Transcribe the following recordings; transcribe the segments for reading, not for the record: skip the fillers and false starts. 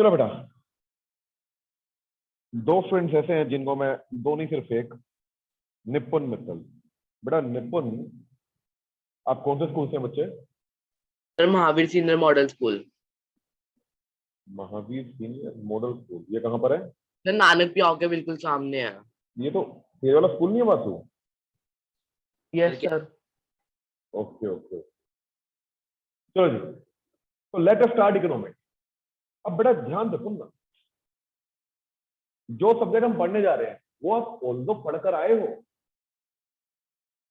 चलो बेटा, दो फ्रेंड्स ऐसे हैं जिनको मैं, दो नहीं सिर्फ एक, निपुण मित्तल। बेटा निपुण, आप कौन से स्कूल से हैं बच्चे? Sir Mahavir senior model school. Mahavir senior model school, ये कहाँ पर है? सर नानक पियाओ के बिल्कुल सामने है। ये तो ये वाला स्कूल नहीं है Basu? Yes sir. Okay okay, चलो जी, तो लेट अस स्टार्ट इकोनॉमिक्स। अब बेटा ध्यान रखो ना, जो सब्जेक्ट हम पढ़ने जा रहे हैं वो आप ऑल्दो पढ़कर आए हो,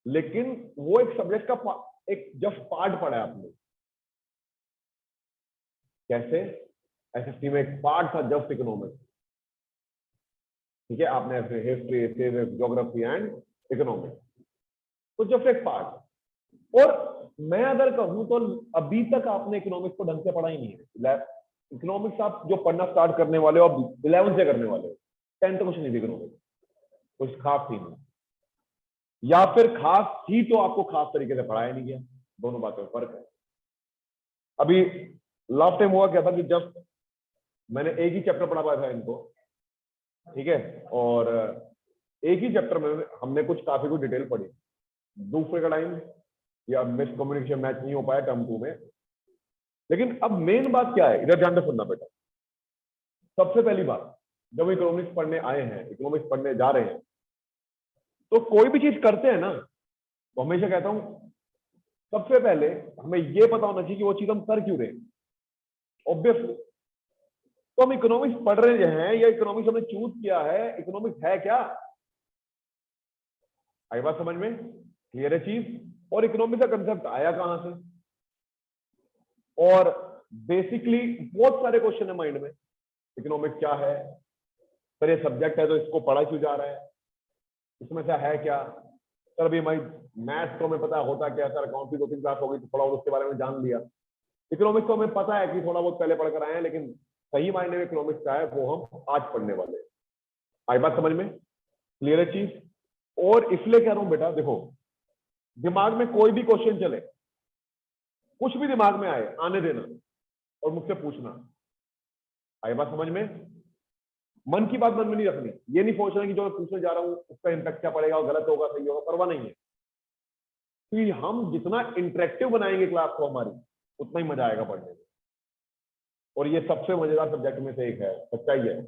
लेकिन वो एक सब्जेक्ट का एक जस्ट पार्ट पढ़ा है आपने। कैसे? एसएसटी में एक पार्ट था जस्ट इकोनॉमिक्स, ठीक है, आपने ऐसे history, civics, geography and economics, तो जस्ट एक पार्ट। और मैं अगर कहूं तो अभी तक आपने इकोनॉमिक्स को ढंग से पढ़ा ही नहीं है। इकोनॉमिक्स आप जो पढ़ना स्टार्ट करने वाले हो अब 11 से करने वाले हो, 10 कुछ नहीं थी इकोनॉमिक्स, कुछ खास थी नहीं, या फिर खास थी तो आपको खास तरीके से पढ़ाया नहीं गया। दोनों बातों में फर्क है। अभी लास्ट टाइम हुआ क्या था कि जब मैंने एक ही चैप्टर पढ़ा पाया था इनको, ठीक है, और एक ही चैप्टर में हमने काफी कुछ डिटेल पढ़ी। दूसरे का टाइम या मिस कम्युनिकेशन मैच नहीं हो पाया टर्म 2 में। लेकिन अब मेन बात क्या है, इधर ध्यान से सुनना बेटा। सबसे पहली बात, जब इकोनॉमिक्स पढ़ने आए हैं, इकोनॉमिक्स पढ़ने जा रहे हैं, तो कोई भी चीज करते हैं ना, तो हमेशा कहता हूं सबसे पहले हमें यह पता होना चाहिए कि वो चीज हम कर क्यों रहे हैं। ऑब्वियसली, तो हम इकोनॉमिक्स पढ़ रहे हैं या इकोनॉमिक्स हमने चूज किया है, इकोनॉमिक्स है क्या? आई बात समझ में? क्लियर है चीज? और इकोनॉमिक्स का कंसेप्ट आया कहां से? और बेसिकली बहुत सारे क्वेश्चन है माइंड में, इकोनॉमिक्स क्या है, सर ये सब्जेक्ट है तो इसको पढ़ा क्यों जा रहा है, इसमें से है क्या? सर अभी हमारी मैथ्स तो हमें पता होता क्या, सर अकाउंट की 2-3 क्लास हो गई तो थोड़ा बहुत उसके बारे में जान लिया। इकोनॉमिक्स तो हमें पता है कि थोड़ा बहुत पहले पढ़कर आए हैं, लेकिन सही मायने में इकोनॉमिक्स का है वो हम आज पढ़ने वाले हैं। आई बात समझ में? क्लियर है चीज? और इसलिए कह रहा हूं बेटा, देखो दिमाग में कोई भी क्वेश्चन चले, कुछ भी दिमाग में आए, आने देना और मुझसे पूछना। आई बात समझ में? मन की बात मन में नहीं रखनी, ये नहीं सोचना कि जो मैं पूछने जा रहा हूं उसका इंपैक्ट क्या पड़ेगा, गलत होगा सही होगा, परवाह नहीं है। कि हम जितना इंटरेक्टिव बनाएंगे क्लास को हमारी, उतना ही मजा आएगा पढ़ने में। और ये सबसे मजेदार सब्जेक्ट में से एक है, सच्चाई है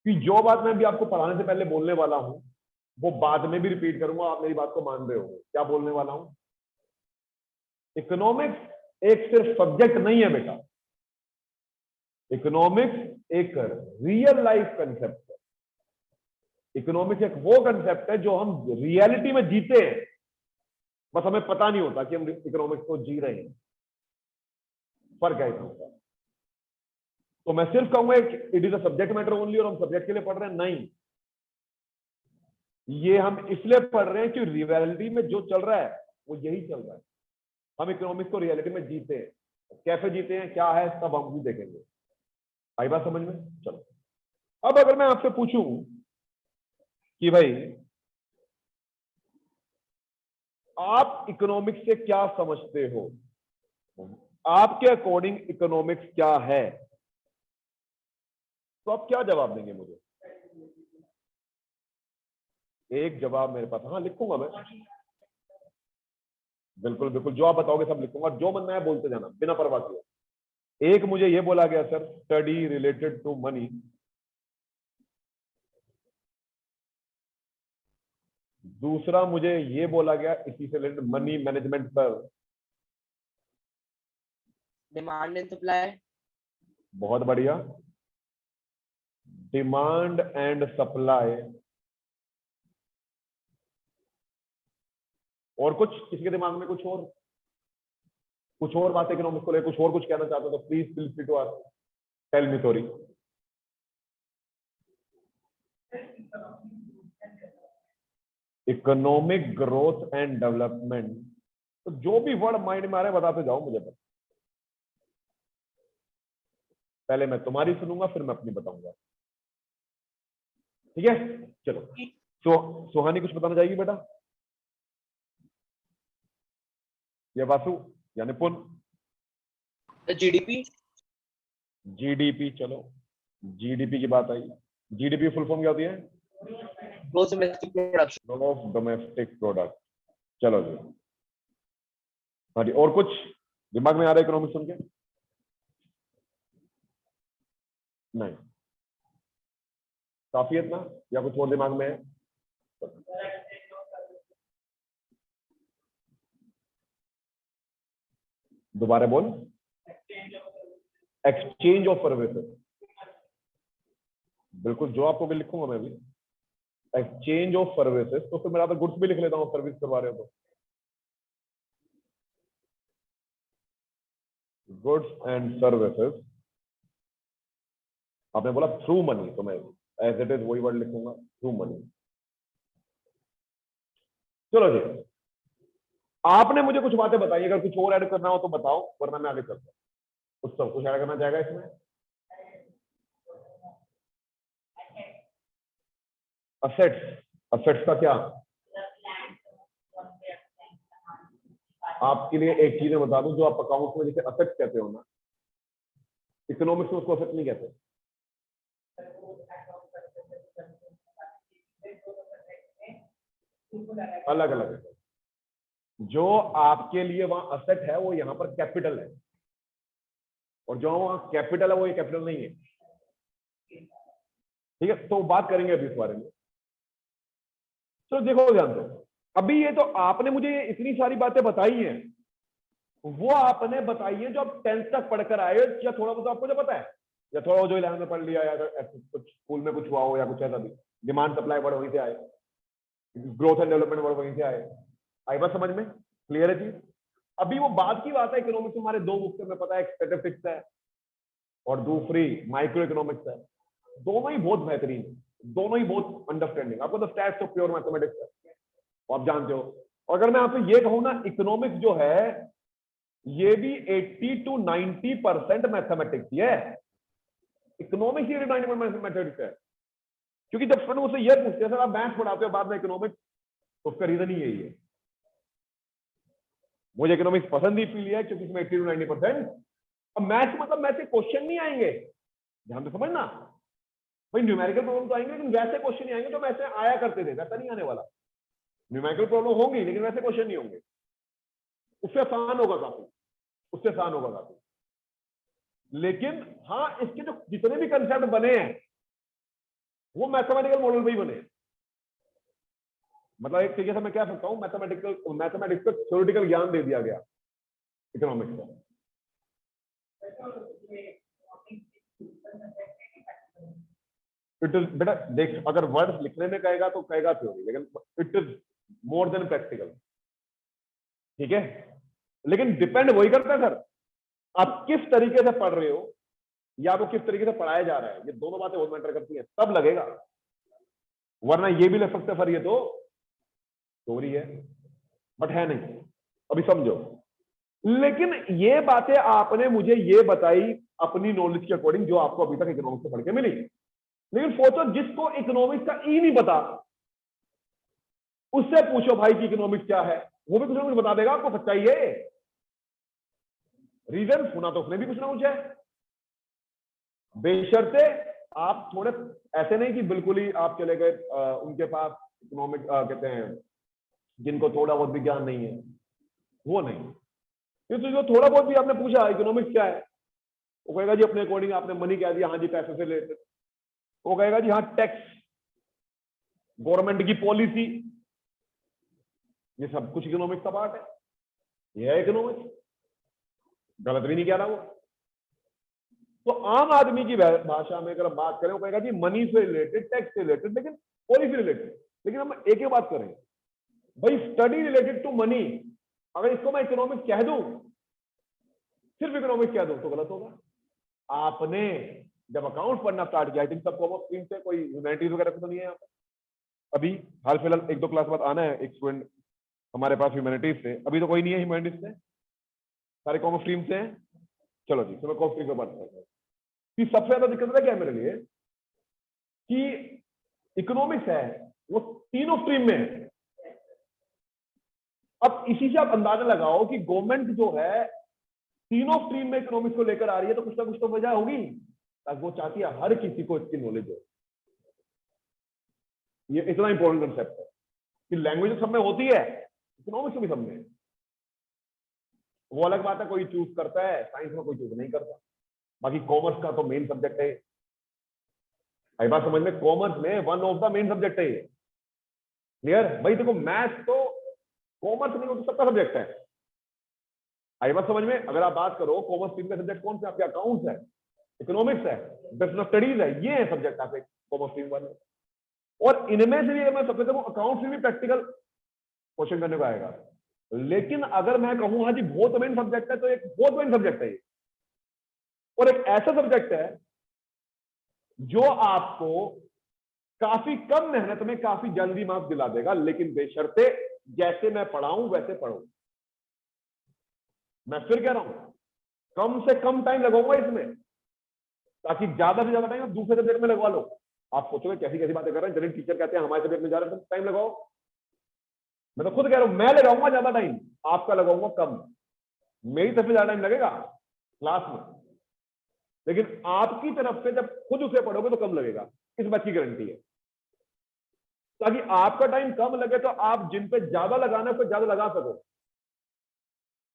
कि जो बात मैं भी आपको पढ़ाने से पहले बोलने वाला हूं वो बाद में भी रिपीट करूंगा, आप मेरी बात को मान रहे होंगे। क्या बोलने वाला हूं? इकोनॉमिक्स एक सिर्फ सब्जेक्ट नहीं है बेटा, इकोनॉमिक्स एक रियल लाइफ कंसेप्ट है। इकोनॉमिक्स एक वो कंसेप्ट है जो हम रियलिटी में जीते हैं, बस हमें पता नहीं होता कि हम इकोनॉमिक्स को जी रहे हैं। फर्क है इसमें। तो मैं सिर्फ कहूंगा it is a subject matter only, और हम सब्जेक्ट के लिए पढ़ रहे हैं नहीं, ये हम इसलिए पढ़ रहे हैं कि रियलिटी में जो चल रहा है वो यही चल रहा है। हम इकोनॉमिक्स को रियलिटी में जीते हैं, कैसे जीते हैं क्या है सब हम भी देखेंगे। आई बात समझ में? चलो, अब अगर मैं आपसे पूछूं कि भाई आप इकोनॉमिक्स से क्या समझते हो, आपके अकॉर्डिंग इकोनॉमिक्स क्या है, तो आप क्या जवाब देंगे मुझे? एक जवाब मेरे पास, हाँ लिखूंगा मैं, बिल्कुल बिल्कुल, जो आप बताओगे सब लिखूंगा, जो मन में है बोलते जाना बिना परवाह किए। एक मुझे ये बोला गया sir, study related to money. दूसरा मुझे ये बोला गया इसी से रिलेटेड मनी मैनेजमेंट पर। Demand and supply. बहुत बढ़िया, डिमांड एंड सप्लाई। और कुछ किसी के दिमाग में कुछ और बात इकोनॉमिक्स को लेकर, कुछ और कुछ कहना चाहते हो तो please feel free to ask, tell me sorry. Economic growth and development, तो जो भी वर्ड माइंड में आ रहे हैं बताते जाओ मुझे पर। पहले मैं तुम्हारी सुनूंगा फिर मैं अपनी बताऊंगा, ठीक है? चलो, सुहानी कुछ बताना चाहेगी बेटा, या वासु या निपुण? जीडीपी। जीडीपी, चलो जीडीपी की बात आई। जीडीपी फुल फॉर्म क्या होती है? Growth domestic production. Growth domestic product. चलो जी, हाँ जी, और कुछ दिमाग में आ रहा है इकोनॉमिक्स सुन के? नहीं, काफी है इतना या कुछ और दिमाग में है? दोबारा बोल। एक्सचेंज ऑफ सर्विसेज, बिल्कुल जो आपको भी लिखूंगा मैं भी, एक्सचेंज ऑफ सर्विसेज। तो फिर मेरा तो गुड्स भी लिख लेता हूँ, सर्विस करवा रहे हो तो। गुड्स एंड सर्विसेज, आपने बोला थ्रू मनी, तो मैं एज इट इज वही वर्ड लिखूंगा, थ्रू मनी। चलो जी, आपने मुझे कुछ बातें बताई, अगर कुछ और ऐड करना हो तो बताओ, वरना मैं आगे चलता हूँ। कुछ सब कुछ ऐड करना चाहेगा इसमें? असेट्स, असेट्स का क्या? आपके लिए एक चीज बता दूं, जो आप अकाउंट में जैसे असेट्स कहते हो ना, इकोनॉमिक्स में उसको असेट नहीं कहते। अलग अलग है। जो आपके लिए वहां असेट है वो यहाँ पर कैपिटल है, और जो वहां कैपिटल है वो ये कैपिटल नहीं है। ठीक है, तो बात करेंगे अभी इस बारे में। तो देखो ध्यान से, अभी ये तो आपने मुझे ये इतनी सारी बातें बताई हैं, वो आपने बताई है जो आप 10th तक पढ़कर आए हो, या थोड़ा बहुत आपको जो पता है, या थोड़ा जो 11th में पढ़ लिया, या कुछ स्कूल में कुछ हुआ हो, या कुछ ऐसा भी। डिमांड सप्लाई वर्ड वहीं से आए, ग्रोथ एंड डेवलपमेंट वर्ड वहीं से आए। आई बात समझ में? क्लियर है चीज? अभी वो बात की बात है, इकोनॉमिक्स हमारे दो बुक में पता है, एक स्टैटिस्टिक्स है और दूसरी माइक्रो इकोनॉमिक्स है। दोनों ही बहुत बेहतरीन है, दोनों ही बहुत अंडरस्टैंडिंग। आपको तो स्टैट्स तो प्योर मैथमेटिक्स है, आप जानते हो। और अगर मैं आपसे ये कहूं ना, इकोनॉमिक्स जो है ये भी 80 to 90% मैथमेटिक्स है। इकोनॉमिक्स ये 90% मैथमेटिक्स है। क्योंकि जब स्टूडेंट मुझसे ये पूछते हैं सर आप मैथ्स पढ़ाते हो बाद में इकोनॉमिक्स, तो उसका रीजन ही यही है। मुझे इकोनॉमिक्स पसंद ही इसलिए है क्योंकि इसमें 80 to 90%। अब मैथ्स मतलब मैथ के क्वेश्चन नहीं आएंगे, ध्यान से समझना भाई। न्यूमेरिकल प्रॉब्लम तो आएंगे, लेकिन वैसे क्वेश्चन नहीं आएंगे जो वैसे आया करते थे, वैसा नहीं आने वाला। न्यूमेरिकल प्रॉब्लम होंगी लेकिन वैसे क्वेश्चन नहीं होंगे। उससे आसान होगा काफी, उससे आसान होगा काफी। लेकिन हाँ, इसके जो जितने भी कंसेप्ट बने हैं वो मैथमेटिकल मॉडल पे ही बने हैं। मतलब एक तरीके से मैं क्या सकता हूं, मैथमेटिक्स को थ्योरेटिकल ज्ञान दे दिया गया इकोनॉमिक्स का। इट इज बेटा, देख अगर वर्ड लिखने में कहेगा तो कहेगा थ्योरी, लेकिन it is more than practical. ठीक है, लेकिन डिपेंड वही करता है सर, आप किस तरीके से पढ़ रहे हो या वो किस तरीके से पढ़ाया जा रहा है। ये दोनों बातें बहुत मैटर करती हैं, तब लगेगा। वरना ये भी लग सकता है सर ये तो थ्योरी है, बट है नहीं। अभी समझो, लेकिन ये बातें आपने मुझे ये बताई अपनी नॉलेज के अकॉर्डिंग, जो आपको अभी तक इकोनॉमिक्स से पढ़ के मिली। लेकिन सोचो जिसको इकोनॉमिक्स का ई नहीं पता, उससे पूछो भाई कि इकोनॉमिक्स क्या है, वो भी कुछ ना कुछ बता देगा आपको। सच्चाई है, रीजन सुना तो उसने भी कुछ ना कुछ है। बेशर्ते आप थोड़े ऐसे नहीं कि बिल्कुल ही आप चले गए उनके पास इकोनॉमिक कहते हैं जिनको थोड़ा बहुत भी ज्ञान नहीं है, वो नहीं। क्योंकि जो थोड़ा बहुत भी आपने पूछा इकोनॉमिक्स क्या है, वो कहेगा जी अपने अकॉर्डिंग आपने मनी कह दिया, हाँ जी पैसे से रिलेटेड। वो कहेगा जी हाँ टैक्स, गवर्नमेंट की पॉलिसी, ये सब कुछ इकोनॉमिक्स का पार्ट है। ये है इकोनॉमिक्स, गलत भी नहीं कह रहा वो। तो आम आदमी की भाषा में अगर बात करें, वो कहेगा जी मनी से रिलेटेड, टैक्स से रिलेटेड, लेकिन पॉलिसी रिलेटेड। लेकिन हम एक ही बात करें भाई, स्टडी रिलेटेड टू मनी, अगर इसको मैं इकोनॉमिक्स कह दूं, सिर्फ इकोनॉमिक्स कह दूं, तो गलत होगा। आपने जब अकाउंट पढ़ना स्टार्ट किया, आई थिंक सब कॉमर्स स्ट्रीम से, कोई ह्यूमैनिटीज वगैरह तो नहीं है यहाँ पे। अभी हाल फिलहाल एक दो क्लास बाद आना है एक स्टूडेंट हमारे पास ह्यूमैनिटीज से, अभी तो कोई नहीं है ह्यूमैनिटीज से, सारे कॉमर्स स्ट्रीम से हैं। चलो जी, तो मैं कॉमर्स स्ट्रीम पे बात करता हूँ कि सबसे ज्यादा दिक्कत है क्या है मेरे लिए, कि इकोनॉमिक्स है वो तीनों स्ट्रीम में है। अब इसी से आप अंदाजा लगाओ कि गवर्नमेंट जो है तीनों स्ट्रीम में इकोनॉमिक्स को लेकर आ रही है तो कुछ ना कुछ तो वजह होगी, ताकि वो चाहती है हर किसी को इसकी नॉलेज हो। ये इतना इंपॉर्टेंट कंसेप्ट है कि लैंग्वेज सब में होती है, इकोनॉमिक्स भी सब में। वो अलग बात है, कोई चूज करता है, साइंस में कोई चूज नहीं करता। बाकी कॉमर्स का तो मेन सब्जेक्ट है। आई बात समझ में? कॉमर्स में one of the main subject है ये। क्लियर भाई? देखो मैथ्स तो कॉमर्स नहीं हो तो सबका सब्जेक्ट है। आई बात समझ में? अगर आप बात करो कॉमर्स स्ट्रीम का सब्जेक्ट कौन से आपके? अकाउंट्स है, इकोनॉमिक्स है, बिजनेस स्टडीज है, ये है सब्जेक्ट आपके कॉमर्स स्ट्रीम वाले। और इनमें से भी अगर मैं सबसे देखो अकाउंट्स में भी प्रैक्टिकल क्वेश्चन करने को आएगा। लेकिन अगर मैं कहूं हाँ जी बहुत मेन सब्जेक्ट है, तो एक बहुत मेन सब्जेक्ट है ये। और एक ऐसा सब्जेक्ट है जो आपको काफी कम मेहनत में काफी जल्दी मार्क्स दिला देगा, लेकिन बेशर्ते जैसे मैं पढ़ाऊं वैसे पढ़ो। मैं फिर कह रहा हूं कम से कम टाइम लगाऊंगा इसमें, ताकि ज्यादा से ज्यादा टाइम आप दूसरे सब्जेक्ट में लगवा लो। आप सोचोगे कैसी कैसी बातें कर रहे हैं, जनरल टीचर कहते हैं हमारे सब्जेक्ट में ज्यादा टाइम लगाओ। मैं तो खुद कह रहा हूं मैं लगाऊंगा ज्यादा टाइम, आपका लगाऊंगा कम। मेरी तरफ से ज्यादा टाइम लगेगा क्लास में, लेकिन आपकी तरफ से जब खुद उसे पढ़ोगे तो कम लगेगा, इस बात की गारंटी है। ताकि आपका टाइम कम लगे तो आप जिन पे ज्यादा लगाना है उस पे ज्यादा लगा सको।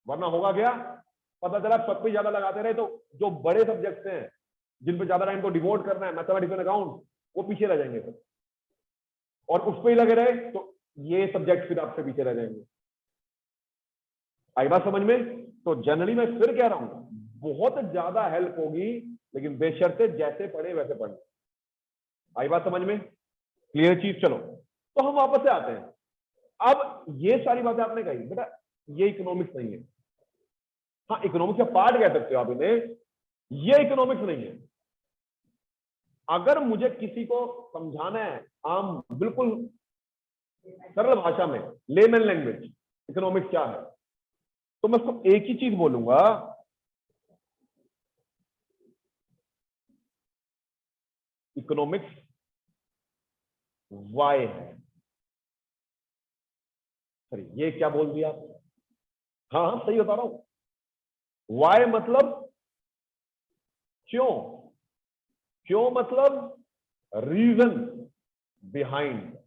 वरना होगा क्या, पता चला सब पे ज्यादा लगाते रहे तो जो बड़े सब्जेक्ट्स हैं जिन पे ज्यादा टाइम को डिवोट करना है, मैथमेटिक्स एंड अकाउंट, वो पीछे रह जाएंगे फिर। और उस पे ही लगे रहे तो ये सब्जेक्ट फिर आपसे पीछे रह जाएंगे। आई बात समझ में? तो जनरली मैं फिर कह रहा हूं बहुत ज्यादा हेल्प होगी, लेकिन बेशर्ते जैसे पढ़े वैसे पढ़े। आई बात समझ में? क्लियर चीज? चलो तो हम वापस से आते हैं। अब ये सारी बातें आपने कही बेटा, ये इकोनॉमिक्स नहीं है। हाँ इकोनॉमिक्स का पार्ट कह सकते हो आप इन्हें, ये इकोनॉमिक्स नहीं है। अगर मुझे किसी को समझाना है आम बिल्कुल सरल भाषा में, लेमन लैंग्वेज, इकोनॉमिक्स क्या है, तो मैं उसको एक ही चीज बोलूंगा, इकोनॉमिक्स वाई है। सॉरी ये क्या बोल दिया आप? हाँ हाँ सही बता रहा हूं। वाई मतलब क्यों, क्यों मतलब रीजन बिहाइंड।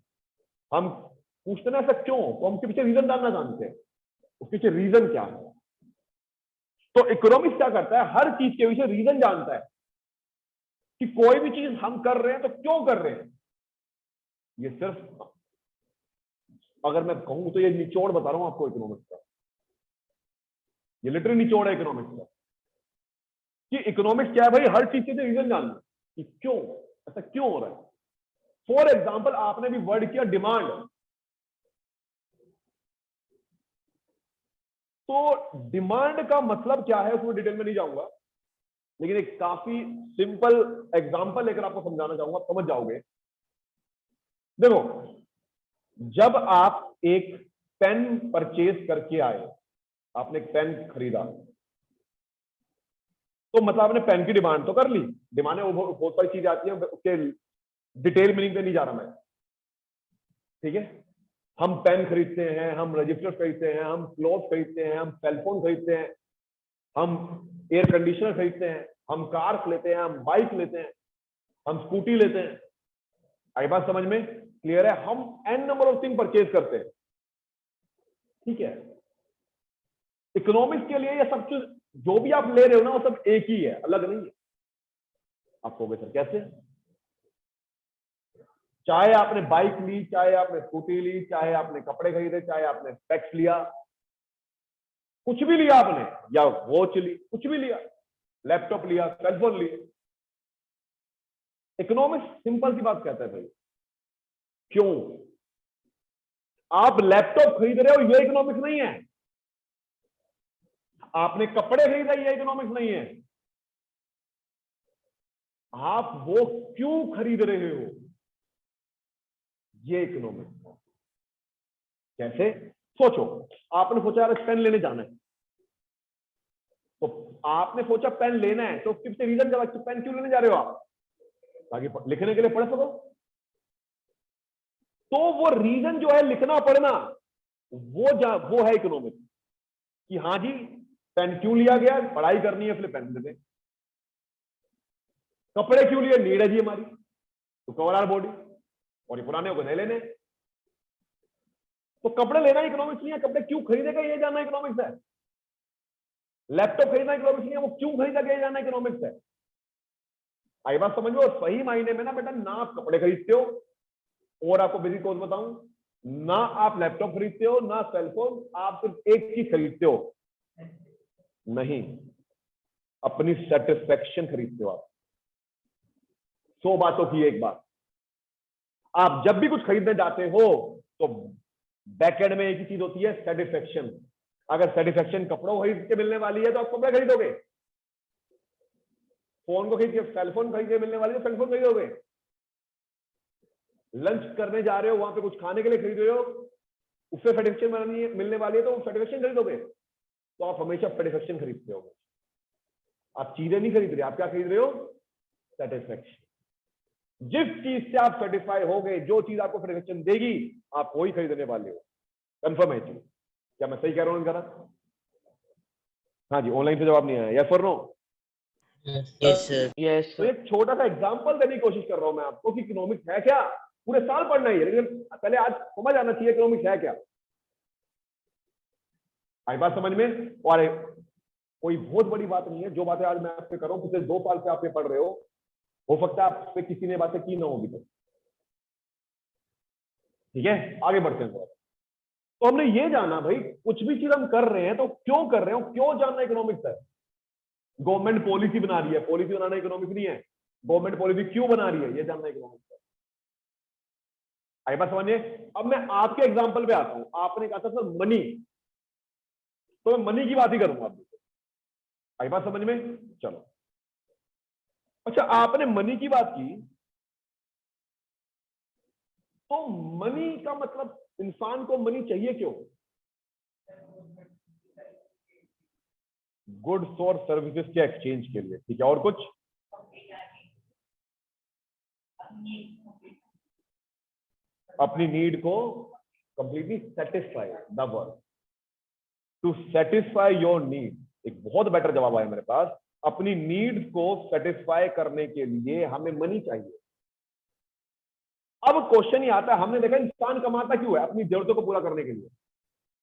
हम पूछते ना ऐसा क्यों, तो हम उसके पीछे रीजन जानना जानते हैं, उसके पीछे रीजन क्या है। तो इकोनॉमिक्स क्या करता है, हर चीज के पीछे रीजन जानता है कि कोई भी चीज हम कर रहे हैं तो क्यों कर रहे हैं। ये सिर्फ अगर मैं कहूं तो ये निचोड़ बता रहा हूं आपको इकोनॉमिक्स का, ये लिटरली निचोड़ है इकोनॉमिक्स का कि इकोनॉमिक्स क्या है भाई, हर चीज के रीजन जानना कि क्यों ऐसा क्यों हो रहा है। फॉर एग्जाम्पल आपने भी वर्ड किया डिमांड, तो डिमांड का मतलब क्या है उसमें डिटेल में नहीं जाऊंगा, लेकिन एक काफी सिंपल एग्जांपल लेकर आपको समझाना चाहूंगा, आप समझ जाओगे। देखो जब आप एक पेन परचेज करके आए, आपने एक पेन खरीदा, तो मतलब आपने पेन की डिमांड तो कर ली। डिमांड में बहुत सारी चीजें आती है, उसके डिटेल मीनिंग पे नहीं जा रहा मैं, ठीक है। हम पेन खरीदते हैं, हम रजिस्टर खरीदते हैं, हम क्लॉथ खरीदते हैं, हम सेलफोन खरीदते हैं, हम एयर कंडीशनर खरीदते हैं, हम कार लेते हैं, हम बाइक लेते हैं, हम स्कूटी लेते हैं। आई बात समझ में? क्लियर है? हम n number of thing purchase करते हैं, ठीक है। इकोनॉमिक्स के लिए ये सब चीज जो भी आप ले रहे हो ना, वो सब एक ही है, अलग नहीं है। आप कहोगे सर कैसे? चाहे आपने बाइक ली, चाहे आपने स्कूटी ली, चाहे आपने कपड़े खरीदे, चाहे आपने टैक्स लिया, कुछ भी लिया आपने, या वॉच ली, कुछ भी लिया, लैपटॉप लिया, सेलफोन लिया, इकोनॉमिक्स सिंपल सी बात कहता है भाई क्यों। आप लैपटॉप खरीद रहे हो, ये इकोनॉमिक्स नहीं है। आपने कपड़े खरीदे, ये इकोनॉमिक्स नहीं है। आप वो क्यों खरीद रहे हो, ये इकोनॉमिक्स है। कैसे? सोचो, आपने सोचा यार पेन लेने जाना है, तो आपने सोचा पेन लेना है, तो उसके पीछे रीजन क्या, पेन क्यों लेने जा रहे हो आप? ताकि लिखने के लिए पढ़ सको। तो वो रीजन जो है लिखना पढ़ना, वो है इकोनॉमिक्स कि हाँ जी पेन क्यों लिया गया? पढ़ाई करनी है इसलिए पेन दे दें। कपड़े क्यों लिए? नीड है जी हमारी, तो कवर आर बॉडी, और ये पुराने हो गए नए लेने। तो कपड़े लेना इकोनॉमिक्स नहीं है, कपड़े क्यों खरीदेगा ये जानना इकोनॉमिक्स है। लैपटॉप खरीदना इकोनॉमिक्स नहीं है, वो क्यों खरीदा ये जानना इकोनॉमिक्स है। आई बात समझ लो। सही मायने में ना बेटा, ना आप कपड़े खरीदते हो, और आपको बेसिक कोर्स बताऊं, ना आप लैपटॉप खरीदते हो, ना सेलफोन, आप सिर्फ एक चीज खरीदते हो, नहीं, अपनी सेटिस्फेक्शन खरीदते हो आप। 100 बातों की एक बात, आप जब भी कुछ खरीदने जाते हो तो बैकएंड में एक ही चीज होती है, सेटिस्फेक्शन। अगर सेटिस्फेक्शन कपड़ों खरीद के मिलने वाली है तो आप कपड़े खरीदोगे। फोन को खरीद के, सेलफोन खरीद के मिलने वाली है तो सेलफोन खरीदोगे। लंच करने जा रहे हो, वहां पे कुछ खाने के लिए खरीद रहे हो, उससे सेटिस्फेक्शन मिलने वाली है तो सेटिस्फेक्शन खरीदोगे। तो आप हमेशा सेटिस्फेक्शन खरीदते हो। आप चीजें नहीं खरीद रहे, आप क्या खरीद रहे हो? सेटिस्फेक्शन। जिस चीज से आप सेटिस्फाई हो गए, जो चीज आपको सेटिस्फेक्शन देगी, आप वही खरीदने वाले हो। कंफर्म है चीज? क्या मैं सही कह रहा हूं गलत? हाँ जी, ऑनलाइन से जवाब नहीं आया, यस और नो? Yes, sir. Yes, तो sir. एक छोटा सा एग्जांपल देने की कोशिश कर रहा हूं मैं आपको कि इकोनॉमिक्स है क्या। पूरे साल पढ़ना ही है, लेकिन पहले आज समझ आना चाहिए इकोनॉमिक्स है क्या। आई बात समझ में? और कोई बहुत बड़ी बात नहीं है, जो बातें आज मैं आपसे कर रहा हूं, पिछले 2 साल से आप ये पढ़ रहे हो सकता है आप पे किसी ने बातें की ना होगी तो। ठीक है, आगे बढ़ते हैं थोड़ा। तो हमने ये जाना भाई, कुछ भी चीज हम कर रहे हैं तो क्यों कर रहे हो, क्यों जानना इकोनॉमिक्स है। गवर्नमेंट पॉलिसी बना रही है, पॉलिसी बनाना इकोनॉमिक्स नहीं है। गवर्नमेंट पॉलिसी क्यों बना रही है, ये जानना इकोनॉमिक्स है। आई बात समझिए। अब मैं आपके एग्जांपल पे आता हूं। आपने कहा था सर मनी, तो मैं मनी की बात ही करूंगा आप। आई बात समझ में? चलो, अच्छा आपने मनी की बात की, तो मनी का मतलब इंसान को मनी चाहिए क्यों? गुड्स और सर्विसेज के एक्सचेंज के लिए, ठीक है, और कुछ? अपनी नीड को completely satisfy, the word to satisfy your need. एक बहुत बेटर जवाब आया मेरे पास। अपनी नीड को सेटिस्फाई करने के लिए हमें मनी चाहिए। अब क्वेश्चन ही आता है, हमने देखा इंसान कमाता क्यों है? अपनी जरूरतों को पूरा करने के लिए।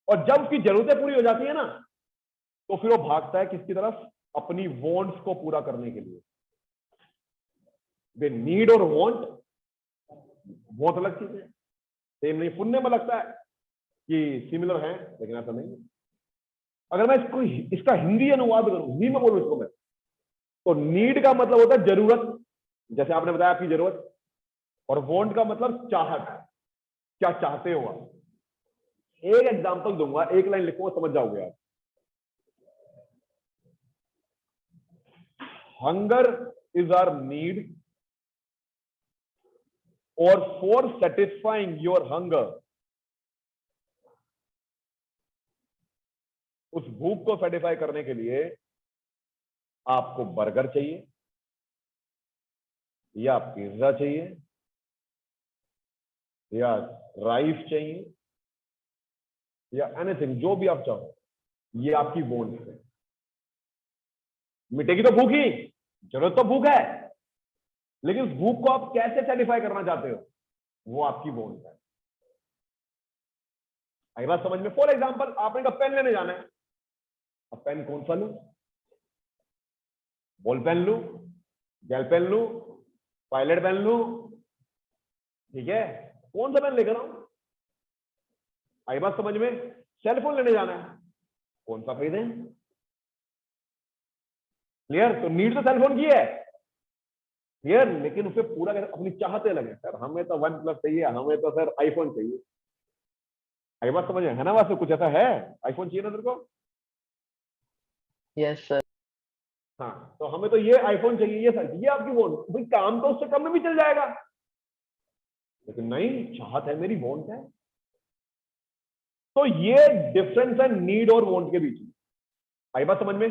और जब उसकी जरूरतें पूरी हो जाती है ना, तो फिर वो भागता है किसकी तरफ? अपनी वॉन्ट्स को पूरा करने के लिए। वे नीड और वॉन्ट बहुत अलग चीज है, सेम नहीं। सुनने में लगता है कि सिमिलर है, लेकिन ऐसा नहीं है। अगर मैं इसका हिंदी अनुवाद करूं, हिंदी में बोलूं इसको मैं, तो नीड का मतलब होता है जरूरत, जैसे आपने बताया आपकी जरूरत। और वॉन्ट का मतलब चाहत, क्या चाहते हो आप। एक एग्जांपल दूंगा, एक लाइन लिखो, समझ जाओगे आप। हंगर इज आवर नीड, और फॉर सेटिस्फाइंग योर हंगर, उस भूख को सेटिस्फाई करने के लिए आपको बर्गर चाहिए, या पिज्जा चाहिए, या राइस चाहिए, या एनीथिंग, जो भी आप चाहो। ये आपकी वॉन्ट है। मिटेगी तो भूख ही, जरूरत तो भूख है, लेकिन उस भूख को आप कैसे सेटिस्फाई करना चाहते हो, वो आपकी वॉन्ट है। आई बात समझ में? फॉर एग्जाम्पल, आपने कहा पेन लेने जाना है। अब पेन कौन सा लूं? बॉल पेन लूं, जेल पेन लूं, पायलट पेन लूं, ठीक है, कौन सा पेन लेकर आऊं? आई बात समझ में? सेलफोन लेने जाना है, कौन सा खरीदें? क्लियर? तो नीड तो सेलफोन की है, क्लियर, लेकिन उसे पूरा अपनी चाहते लगे, सर हमें तो OnePlus चाहिए, हमें तो सर आईफोन चाहिए। आई बात समझ में है ना? वास्तव कुछ ऐसा है, आईफोन चाहिए ना तेरे को? Yes, sir. हाँ, तो हमें तो ये आईफोन चाहिए, ये सर, ये आपकी वॉन्ट। भाई काम तो उससे कम में भी चल जाएगा, लेकिन नहीं, चाहत है मेरी, वॉन्ट है। तो ये डिफरेंस है नीड और वॉन्ट के बीच में। आई बात समझ में?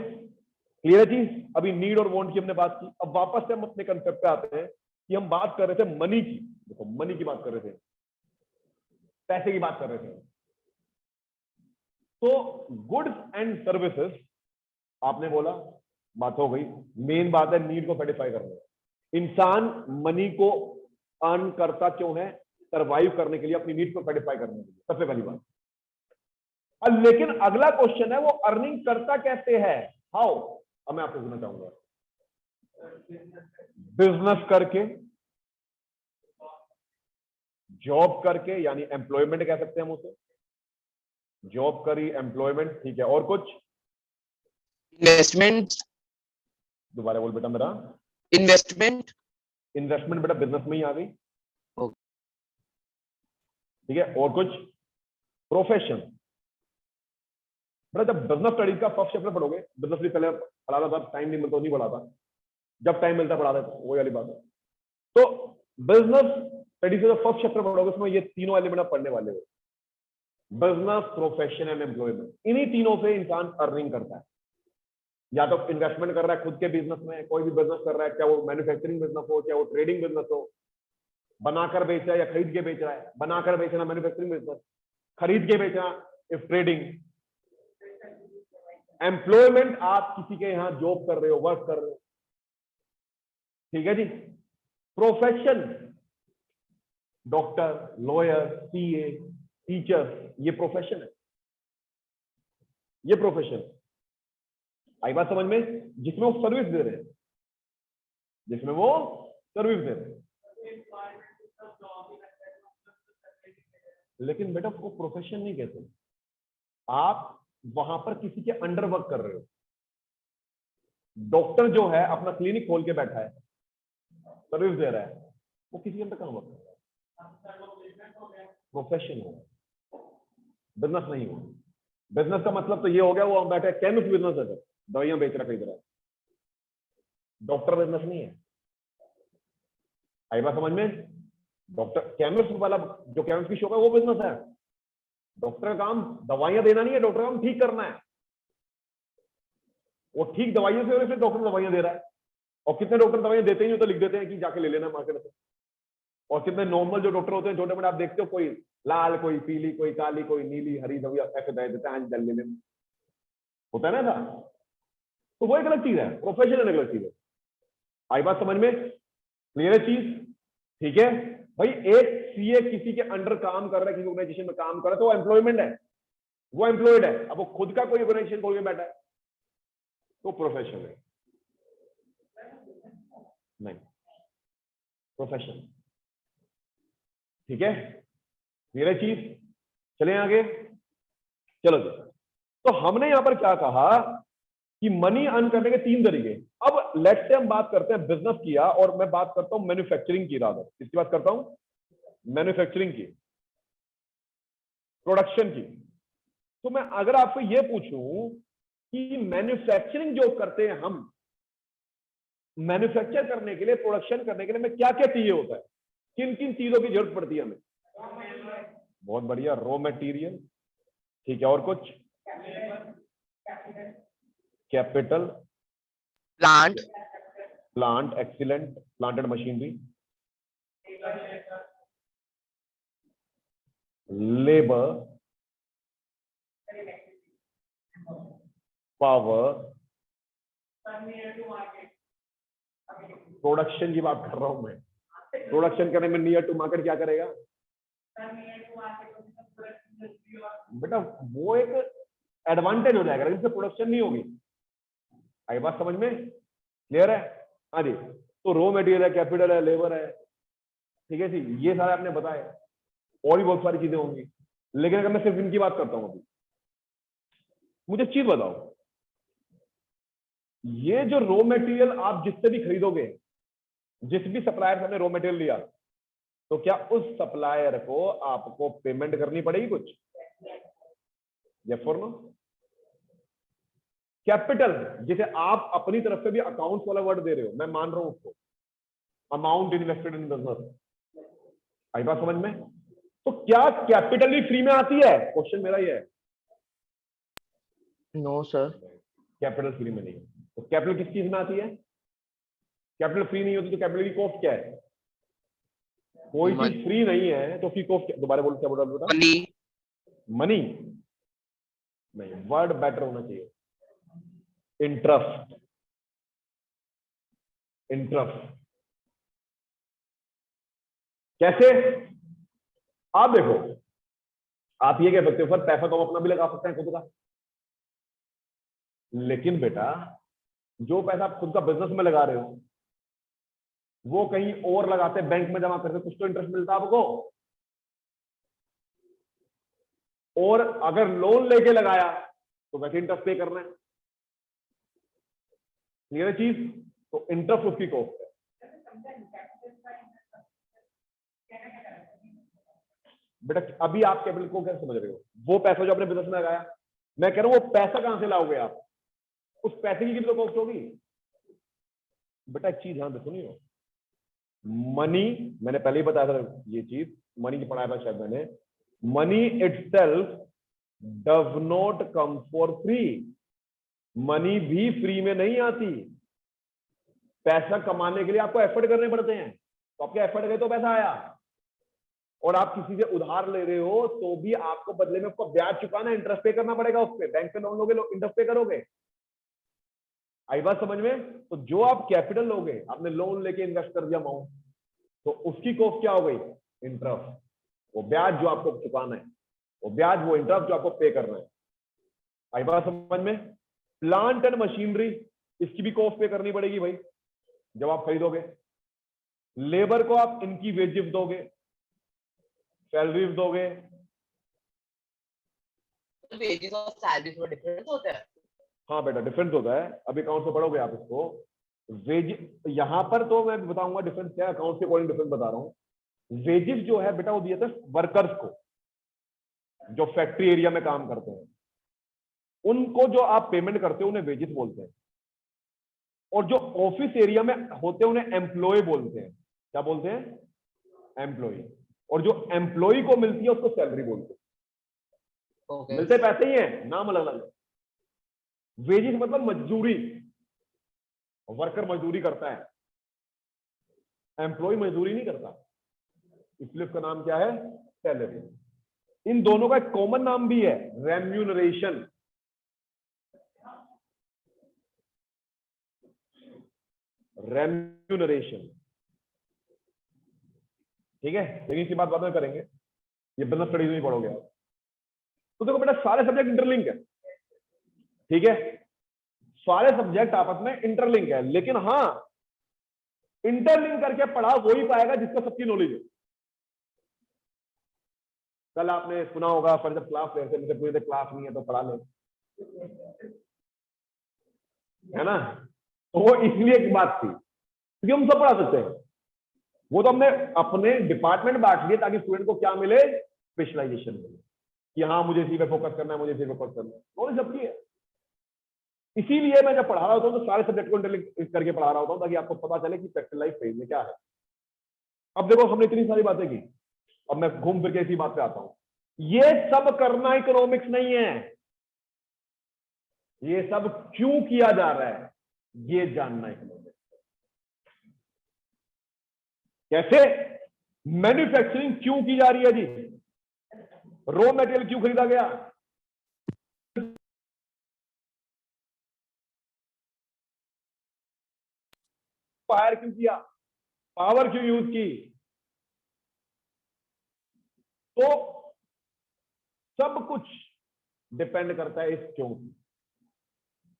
क्लियर है चीज? अभी नीड और वॉन्ट की हमने बात की। अब वापस से हम अपने कंसेप्ट पे आते हैं कि हम बात कर रहे थे मनी की। देखो, मनी की बात कर रहे थे, पैसे की बात कर रहे थे। तो गुड्स एंड सर्विसेज आपने बोला, बात हो गई। मेन बात है नीड को सेटिस्फाई करना। इंसान मनी को अर्न करता क्यों है? सरवाइव करने के लिए, अपनी नीड को सेटिस्फाई करने के लिए, सबसे पहली बात। लेकिन अगला क्वेश्चन है वो अर्निंग करता कैसे है, हाउ? अब मैं आपको सुनना चाहूंगा। बिजनेस करके, जॉब करके, यानी एम्प्लॉयमेंट कह सकते हैं हम उसे, जॉब करी, एम्प्लॉयमेंट, ठीक है, और कुछ? इन्वेस्टमेंट। दोबारा बोल बेटा मेरा। इन्वेस्टमेंट। इन्वेस्टमेंट बेटा बिजनेस में ही आ गई, ठीक है, और कुछ? प्रोफेशन। बेटा जब बिजनेस स्टडीज का फर्स्ट चैप्टर पढ़ोगे, बिजनेस भी पहले पढ़ा था, टाइम नहीं मिलता नहीं पढ़ाता, जब टाइम मिलता पढ़ा देता, वही वाली बात है। तो बिजनेस स्टडीज का फर्स्ट चैप्टर पढ़ोगे, उसमें ये तीनों एलिमेंट पढ़ने वाले हो, बिजनेस, प्रोफेशन एंड एम्प्लॉयमेंट। इन्हीं तीनों से इंसान अर्निंग करता है। या तो इन्वेस्टमेंट कर रहा है खुद के बिजनेस में, कोई भी बिजनेस कर रहा है, चाहे वो मैन्युफैक्चरिंग बिजनेस हो, चाहे वो ट्रेडिंग बिजनेस हो, बनाकर बेच रहा है या खरीद के बेच रहा है, बनाकर बेचना मैन्युफैक्चरिंग बिजनेस, खरीद के बेचना इज ट्रेडिंग। एम्प्लॉयमेंट, आप किसी के यहां जॉब कर रहे हो, वर्क कर रहे हो, ठीक है जी। Profession, doctor, lawyer, CA, teacher, ये प्रोफेशन है, ये प्रोफेशन। आई बात समझ में? जिसमें वो सर्विस दे रहे हैं, जिसमें वो सर्विस दे रहे हैं। लेकिन बेटा वो प्रोफेशन नहीं कहते, आप वहां पर किसी के अंडर वर्क कर रहे हो। डॉक्टर जो है अपना क्लिनिक खोल के बैठा है, सर्विस दे रहा है, वो किसी के अंदर कहां वर्क कर रहा है? प्रोफेशन हो, बिजनेस नहीं हो। बिजनेस का मतलब तो ये हो गया वो बैठा है, केमिस्ट बिजनेस है, दवाइयां बेच रहा, खरीद रहा है, डॉक्टर बिजनेस नहीं है। आई बात समझ में? डॉक्टर, केमिस्ट वाला जो केमिस्ट की शॉप है वो बिजनेस है। डॉक्टर का काम दवाइयां देना नहीं है, डॉक्टर का काम ठीक करना है। वो ठीक दवाइयों से वजह से डॉक्टर दवाइयां दे रहा है। और कितने डॉक्टर दवाइयां देते ही नहीं तो लिख देते हैं कि जाके ले लेना मार्केट से। और कितने नॉर्मल जो डॉक्टर होते हैं छोटे मोटे, आप देखते हो, कोई लाल, कोई पीली, कोई काली, कोई नीली, हरी दवाई ऐसे दे देते हैं, आज जल ले लेना, होता है ना ऐसा। तो वो एक अलग चीज है, प्रोफेशन एक अलग चीज है। आई बात समझ में? क्लियर है चीज? ठीक है भाई, एक सीए किसी के अंडर काम कर रहा है, किसी ऑर्गेनाइजेशन में काम कर रहा है, तो वो एम्प्लॉयमेंट है, वो एम्प्लॉयड है। अब वो खुद का कोई ऑर्गेनाइजेशन खोल के बैठा है तो प्रोफेशन है, नहीं प्रोफेशन। ठीक है, मेरा चीज। चले आगे, चलो जी। तो हमने यहां पर क्या कहा कि मनी अर्न करने के तीन तरीके। अब लेट्स से हम बात करते हैं बिजनेस किया, और मैं बात करता हूं मैन्युफैक्चरिंग की, रादर इसकी बात करता हूं, मैन्युफैक्चरिंग की, प्रोडक्शन की। तो मैं अगर आपसे यह पूछूं कि मैन्युफैक्चरिंग जो करते हैं हम, मैन्युफैक्चर करने के लिए, प्रोडक्शन करने के लिए हमें क्या क्या चाहिए होता है, किन किन चीजों की जरूरत पड़ती है हमें? बहुत बढ़िया, रॉ मटेरियल, ठीक है, और कुछ? Capital, plant, plant, excellent, plant and machinery, labour, power, production की बात कर रहा हूं मैं। प्रोडक्शन करने में नियर टू मार्केट क्या करेगा बेटा? वो एक एडवांटेज हो जाएगा, लेकिन प्रोडक्शन नहीं होगी। आई बात समझ में? क्लियर है? हाँ जी। तो रॉ मटेरियल है, कैपिटल है, लेबर है, ठीक है जी, ये सारे आपने बताए, और भी बहुत सारी चीजें होंगी। लेकिन अगर मैं सिर्फ इनकी बात करता हूं अभी, मुझे चीज बताओ, ये जो रॉ मटेरियल आप जिससे भी खरीदोगे, जिस भी सप्लायर से आपने रॉ मटेरियल लिया, तो क्या उस सप्लायर को आपको पेमेंट करनी पड़ेगी कुछ? यस और नो? कैपिटल, जिसे आप अपनी तरफ से भी अकाउंट्स वाला वर्ड दे रहे हो, मैं मान रहा हूं उसको, अमाउंट इन्वेस्टेड इन बिजनेस। आई बात समझ में? तो क्या कैपिटल भी फ्री में आती है? क्वेश्चन मेरा ये है। No sir. कैपिटल फ्री में नहीं। तो कैपिटल किस चीज में आती है? कैपिटल फ्री नहीं होती तो कैपिटल की कॉस्ट क्या है? कोई चीज फ्री नहीं है तो उसकी कॉस्ट क्या? दोबारा बोलो, क्या बोला बेटा? मनी। मनी नहीं, वर्ड बेटर होना चाहिए। इंटरेस्ट, इंटरेस्ट कैसे? आप देखो, आप ये कह सकते हो सर पैसा तो हम अपना भी लगा सकते हैं खुद का, लेकिन बेटा जो पैसा आप खुद का बिजनेस में लगा रहे हो वो कहीं और लगाते, बैंक में जमा करते, कुछ तो इंटरेस्ट मिलता आपको। और अगर लोन लेके लगाया तो वैसे इंटरेस्ट पे करना है। क्लियर चीज? तो इंटरेस्ट उसकी कॉस्ट है। बेटा अभी आप कैपिटल को क्या समझ रहे हो? वो पैसा जो आपने बिजनेस में लगाया, मैं कह रहा हूं वो पैसा कहां से लाओगे आप? उस पैसे की कितनी कॉस्ट होगी? बेटा एक चीज ध्यान से सुनिए, मनी, मैंने पहले ही बताया था ये चीज, मनी की पढ़ाया था शायद मैंने, money itself does not come for free. Money भी फ्री में नहीं आती। पैसा कमाने के लिए आपको एफर्ट करने पड़ते हैं, तो आपके एफर्ट गए तो पैसा आया। और आप किसी से उधार ले रहे हो तो भी आपको बदले में उसको ब्याज चुकाना, इंटरेस्ट पे करना पड़ेगा। उस पर बैंक से लोन लोगे, इंटरेस्ट पे करोगे। आई बात समझ में? तो जो आप कैपिटल लोगे, आपने लोन लेके इन्वेस्ट कर दिया अमाउंट, तो उसकी कॉस्ट क्या हो गई? इंटरेस्ट। वो ब्याज जो आपको चुकाना है, वो ब्याज, वो इंटरेस्ट जो आपको पे करना है। आई बात समझ में? प्लांट एंड मशीनरी, इसकी भी कॉस्ट पे करनी पड़ेगी भाई जब आप खरीदोगे। लेबर को आप इनकी वेजेस दोगे, सैलरीज दोगे। wages और salaries में difference होता है? हाँ बेटा डिफरेंस होता है, अभी अकाउंट से पढ़ोगे आप इसको। वेज, यहां पर तो मैं बताऊंगा डिफरेंस क्या है, अकाउंट के अकॉर्डिंग डिफरेंस बता रहा हूँ। वेजेस जो है बेटा वो दिया था वर्कर्स को, जो फैक्ट्री एरिया में काम करते हैं, उनको जो आप पेमेंट करते हो उन्हें वेजेस बोलते हैं। और जो ऑफिस एरिया में होते हैं उन्हें एम्प्लॉय बोलते हैं। क्या बोलते हैं? एम्प्लॉय। और जो एम्प्लॉय को मिलती है उसको सैलरी बोलते हैं। Okay. मिलते पैसे ही हैं, नाम अलग अलग है। वेजेस मतलब मजदूरी, वर्कर मजदूरी करता है, एम्प्लॉय मजदूरी नहीं करता, इसलिए उसका नाम क्या है? सैलरी। इन दोनों का एक कॉमन नाम भी है, रेम्यूनरेशन। रेम्यूनरेशन, ठीक है? लेकिन इसकी बात बाद में करेंगे, ये बिजनेस स्टडीज में पढ़ोगे आप। तो देखो बेटा सारे सब्जेक्ट इंटरलिंक है, ठीक है? सारे सब्जेक्ट आपस में इंटरलिंक है, लेकिन हाँ इंटरलिंक करके पढ़ा वही पाएगा जिसको सबकी नॉलेज है। कल आपने सुना होगा, पर जब क्लास लेते मुझे पूरी क्लास नहीं है तो पढ़ा ले, है ना? तो वो इसलिए एक बात थी क्योंकि हम सब पढ़ा सकते हैं। वो तो हमने अपने डिपार्टमेंट बांट लिए ताकि स्टूडेंट को क्या मिले? स्पेशलाइजेशन मिले, कि हाँ मुझे इसी पे फोकस करना है, मुझे इसी पे फोकस करना है। नॉलेज सबकी है। इसीलिए मैं जब पढ़ा रहा होता हूँ तो सारे सब्जेक्ट को इंटरलिंक करके पढ़ा रहा होता हूँ ताकि आपको पता चले कि प्रैक्टिकल लाइफ फेज में क्या है। अब देखो हमने इतनी सारी बातें की, अब मैं घूम फिर के इसी बात पे आता हूँ। ये सब करना इकोनॉमिक्स नहीं है, ये सब क्यों किया जा रहा है ये जानना इकोनॉमिक्स। कैसे? मैन्युफैक्चरिंग क्यों की जा रही है जी? रॉ मटेरियल क्यों खरीदा गया? फायर क्यों किया? पावर क्यों यूज की? तो सब कुछ डिपेंड करता है इस क्यों की।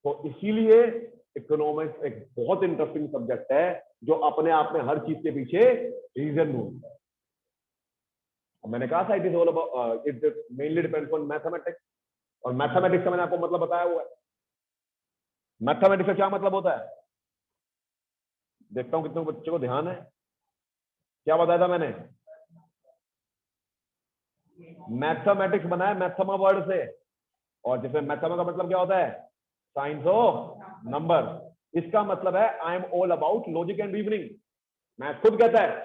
तो इसीलिए इकोनॉमिक्स एक बहुत इंटरेस्टिंग सब्जेक्ट है जो अपने आप में हर चीज के पीछे रीजन ढूंढता है। मैंने कहा था it is all about, it mainly depends on mathematics. और मैथमेटिक्स का मैंने आपको मतलब बताया हुआ है। मैथमेटिक्स का क्या मतलब होता है? देखता हूं कितने बच्चों को ध्यान है। क्या बताया था मैंने? मैथमेटिक्स बनाया मैथमा वर्ड से, और जिसमें मैथमा का मतलब क्या होता है? Science of number. इसका मतलब है I am all about logic and reasoning. Math खुद कहता है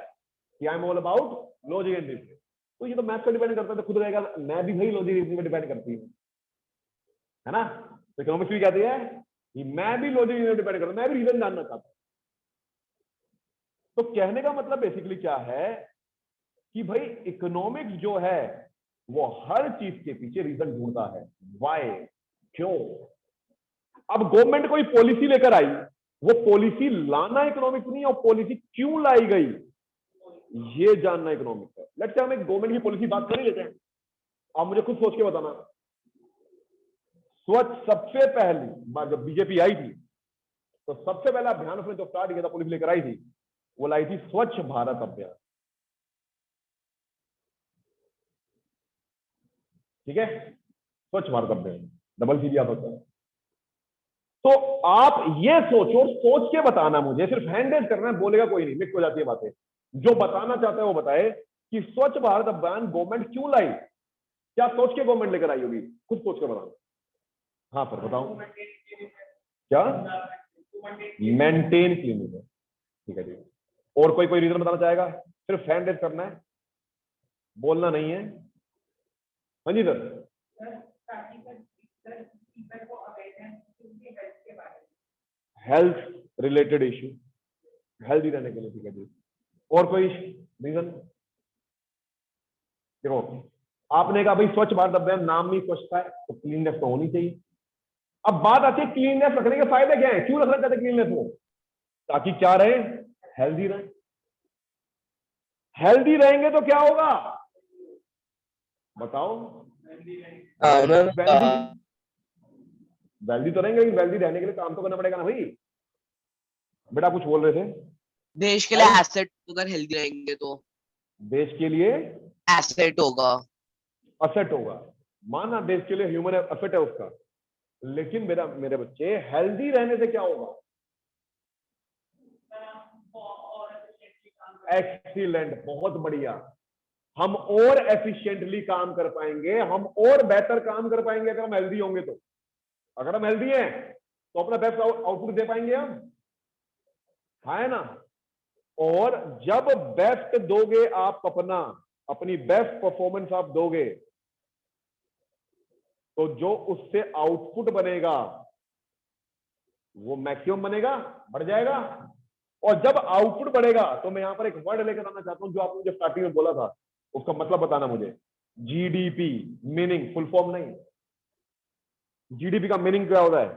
कि I am all about logic and reasoning. तो ये तो मैथ पर डिपेंड करता है, तो खुद रहेगा मैं भी भाई लॉजिक रीजनिंग पर डिपेंड करती हूँ, है ना? तो इकोनॉमिक्स भी कहती है कि मैं भी लॉजिक रीजनिंग पर डिपेंड करता हूँ, मैं भी रीजन जानना चाहता हूँ। तो कहने का मतलब बेसिकली क्या है कि भाई इकोनॉमिक्स जो है वो हर चीज के पीछे रीजन ढूंढता है। व्हाई, क्यों? अब गवर्नमेंट कोई पॉलिसी लेकर आई, वो पॉलिसी लाना इकोनॉमिक्स नहीं है, और पॉलिसी क्यों लाई गई ये जानना इकोनॉमिक्स है। लेट्स से हम एक गवर्नमेंट की पॉलिसी बात कर ही लेते हैं, आप मुझे खुद सोच के बताना। स्वच्छ सबसे पहली बार जब बीजेपी आई थी, तो सबसे पहला अभियान उसने जो स्टार्ट किया था, पॉलिसी लेकर आई थी, वो लाई थी स्वच्छ भारत अभियान। ठीक है, स्वच्छ भारत अभियान, डबल सी याद होता है। तो आप ये सोचो, सोच के बताना मुझे, सिर्फ हैंड रेज करना है, बोलेगा कोई नहीं, मिक्स हो जाती है बातें। जो बताना चाहता है वो बताए कि स्वच्छ भारत अभियान गवर्नमेंट क्यों लाई, क्या सोच के गवर्नमेंट लेकर आई होगी, खुद सोच के बताना। हाँ सर बताओ। क्या? मेंटेन क्लीनिंग है, ठीक है जी। और कोई कोई रीजन बताना चाहेगा? सिर्फ हैंड रेज करना है, बोलना नहीं है। हाँ जी sir. Health related issue, healthy रहने के लिए, ठीक है जी। और कोई रीजन? देखो, आपने कहा भाई स्वच्छ भारत अभियान नाम में स्वच्छता है, तो क्लीननेस तो होनी चाहिए। अब बात आती है क्लीननेस रखने के फायदे क्या है, क्यों रखना चाहते क्लीननेस को? ताकि क्या रहे, हेल्दी रहे। हेल्दी रहेंगे तो क्या होगा बताओ? वेल्दी, वेल्दी तो रहेंगे, लेकिन वेल्दी रहने के लिए काम तो करना पड़ेगा ना भाई। बेटा कुछ बोल रहे थे? देश के लिए एसेट, अगर हेल्दी रहेंगे तो देश के लिए एसेट होगा। असेट होगा, माना देश के लिए ह्यूमन असेट है उसका, लेकिन मेरा मेरे बच्चे हेल्दी रहने से क्या होगा? एक्सीलेंट, बहुत बढ़िया। हम और एफिशिएंटली काम कर पाएंगे, हम और बेहतर काम कर पाएंगे अगर हम हेल्दी होंगे तो। अगर हम हेल्दी हैं तो अपना बेस्ट आउटपुट दे पाएंगे हम, है ना? और जब बेस्ट दोगे आप, अपना अपनी बेस्ट परफॉर्मेंस आप दोगे, तो जो उससे आउटपुट बनेगा वो मैक्सिमम बनेगा, बढ़ जाएगा। और जब आउटपुट बढ़ेगा, तो मैं यहां पर एक वर्ड लेकर आना चाहता हूं जो आपने मुझे स्टार्टिंग में बोला था, उसका मतलब बताना मुझे। जीडीपी, मीनिंग, फुल फॉर्म नहीं। जीडीपी का मीनिंग क्या होता है?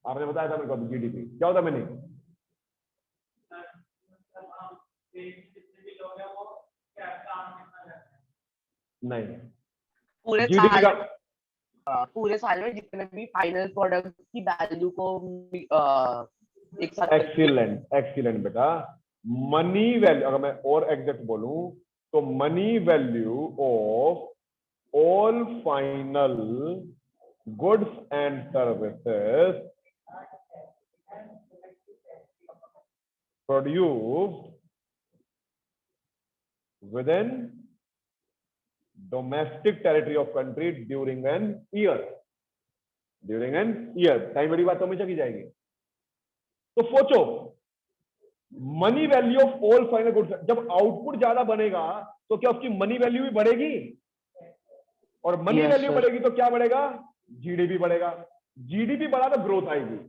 आपने बताया था मेरे को, जीडीपी क्या होता है मीनिंग? नहीं, पूरे जीडीपी का पूरे साल में जितने भी फाइनल प्रोडक्ट की वैल्यू को एक साथ एक्सीलेंट, एक्सीलेंट बेटा। मनी वैल्यू, अगर मैं और एग्जैक्ट बोलूं, तो money value of all final goods and services produced within domestic territory of country during an year, during an year। Time बड़ी बात तो हमेशा की जाएगी। तो सोचो, money value of all final goods, जब आउटपुट ज्यादा बनेगा तो क्या उसकी मनी वैल्यू भी बढ़ेगी? और मनी वैल्यू बढ़ेगी तो क्या बढ़ेगा? जीडीपी बढ़ेगा। जीडीपी बढ़ा तो ग्रोथ आएगी।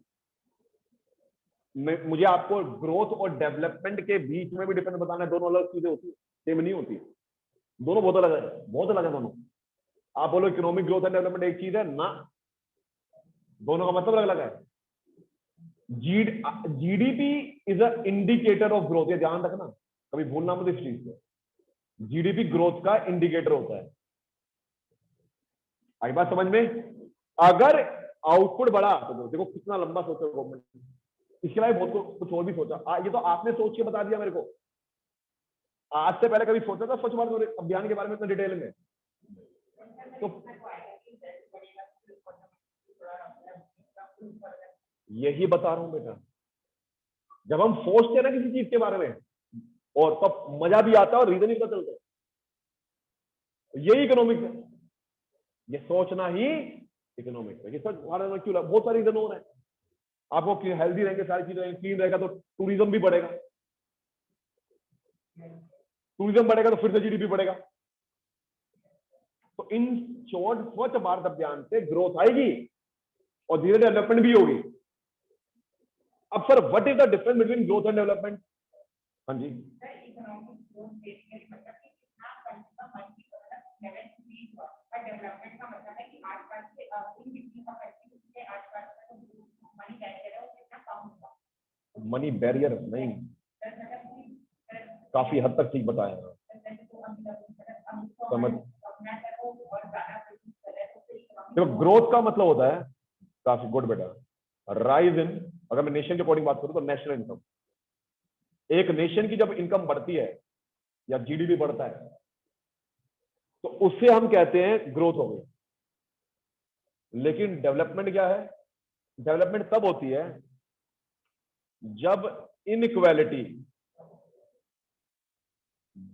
मुझे आपको ग्रोथ और डेवलपमेंट के बीच में भी डिफरेंस बताना है, दोनों अलग चीजें होती है, सेम नहीं होती, दोनों बहुत अलग है, बहुत अलग है दोनों। आप बोलो इकोनॉमिक ग्रोथ एंड डेवलपमेंट एक चीज है ना, दोनों का मतलब अलग अलग है। GDP is a indicator of growth, ये ध्यान रखना, कभी भूलना मत इस चीज को। जीडीपी ग्रोथ का इंडिकेटर होता है। आई बात समझ में? अगर आउटपुट बढ़ा तो देखो कितना लंबा सोचा गवर्नमेंट, इसके अलावा बहुत कुछ और भी सोचा। ये तो आपने सोच के बता दिया मेरे को, आज से पहले कभी सोचा था स्वच्छ भारत अभियान के बारे में इतना डिटेल में? तो यही बता रहा हूं बेटा, जब हम सोचते हैं ना किसी चीज के बारे में, और तब मजा भी आता है और रीजन ही पता चलता है। यही इकोनॉमिक्स है, ये सोचना ही इकोनॉमिक्स है। स्वच्छ भारत में क्यों बहुत सारे रीजन हो रहे हैं। आपको हेल्दी रहेंगे, सारी चीजें क्लीन रहेगा तो टूरिज्म भी बढ़ेगा, टूरिज्म बढ़ेगा तो फिर से जीडीपी बढ़ेगा। तो इन शॉर्ट स्वच्छ भारत अभियान से ग्रोथ आएगी और धीरे धीरे डेवलपमेंट भी होगी। अब sir what is the difference between growth and development? हाँ जी, मनी बैरियर नहीं, काफी हद तक ठीक बताया समझ। देखो ग्रोथ का मतलब होता है, काफी गुड बेटा, राइज इन, अगर मैं नेशन के अकॉर्डिंग बात करूं तो नेशनल इनकम। एक नेशन की जब इनकम बढ़ती है या जीडीपी बढ़ता है तो उससे हम कहते हैं ग्रोथ हो गई। लेकिन डेवलपमेंट क्या है? डेवलपमेंट तब होती है जब इनइक्वालिटी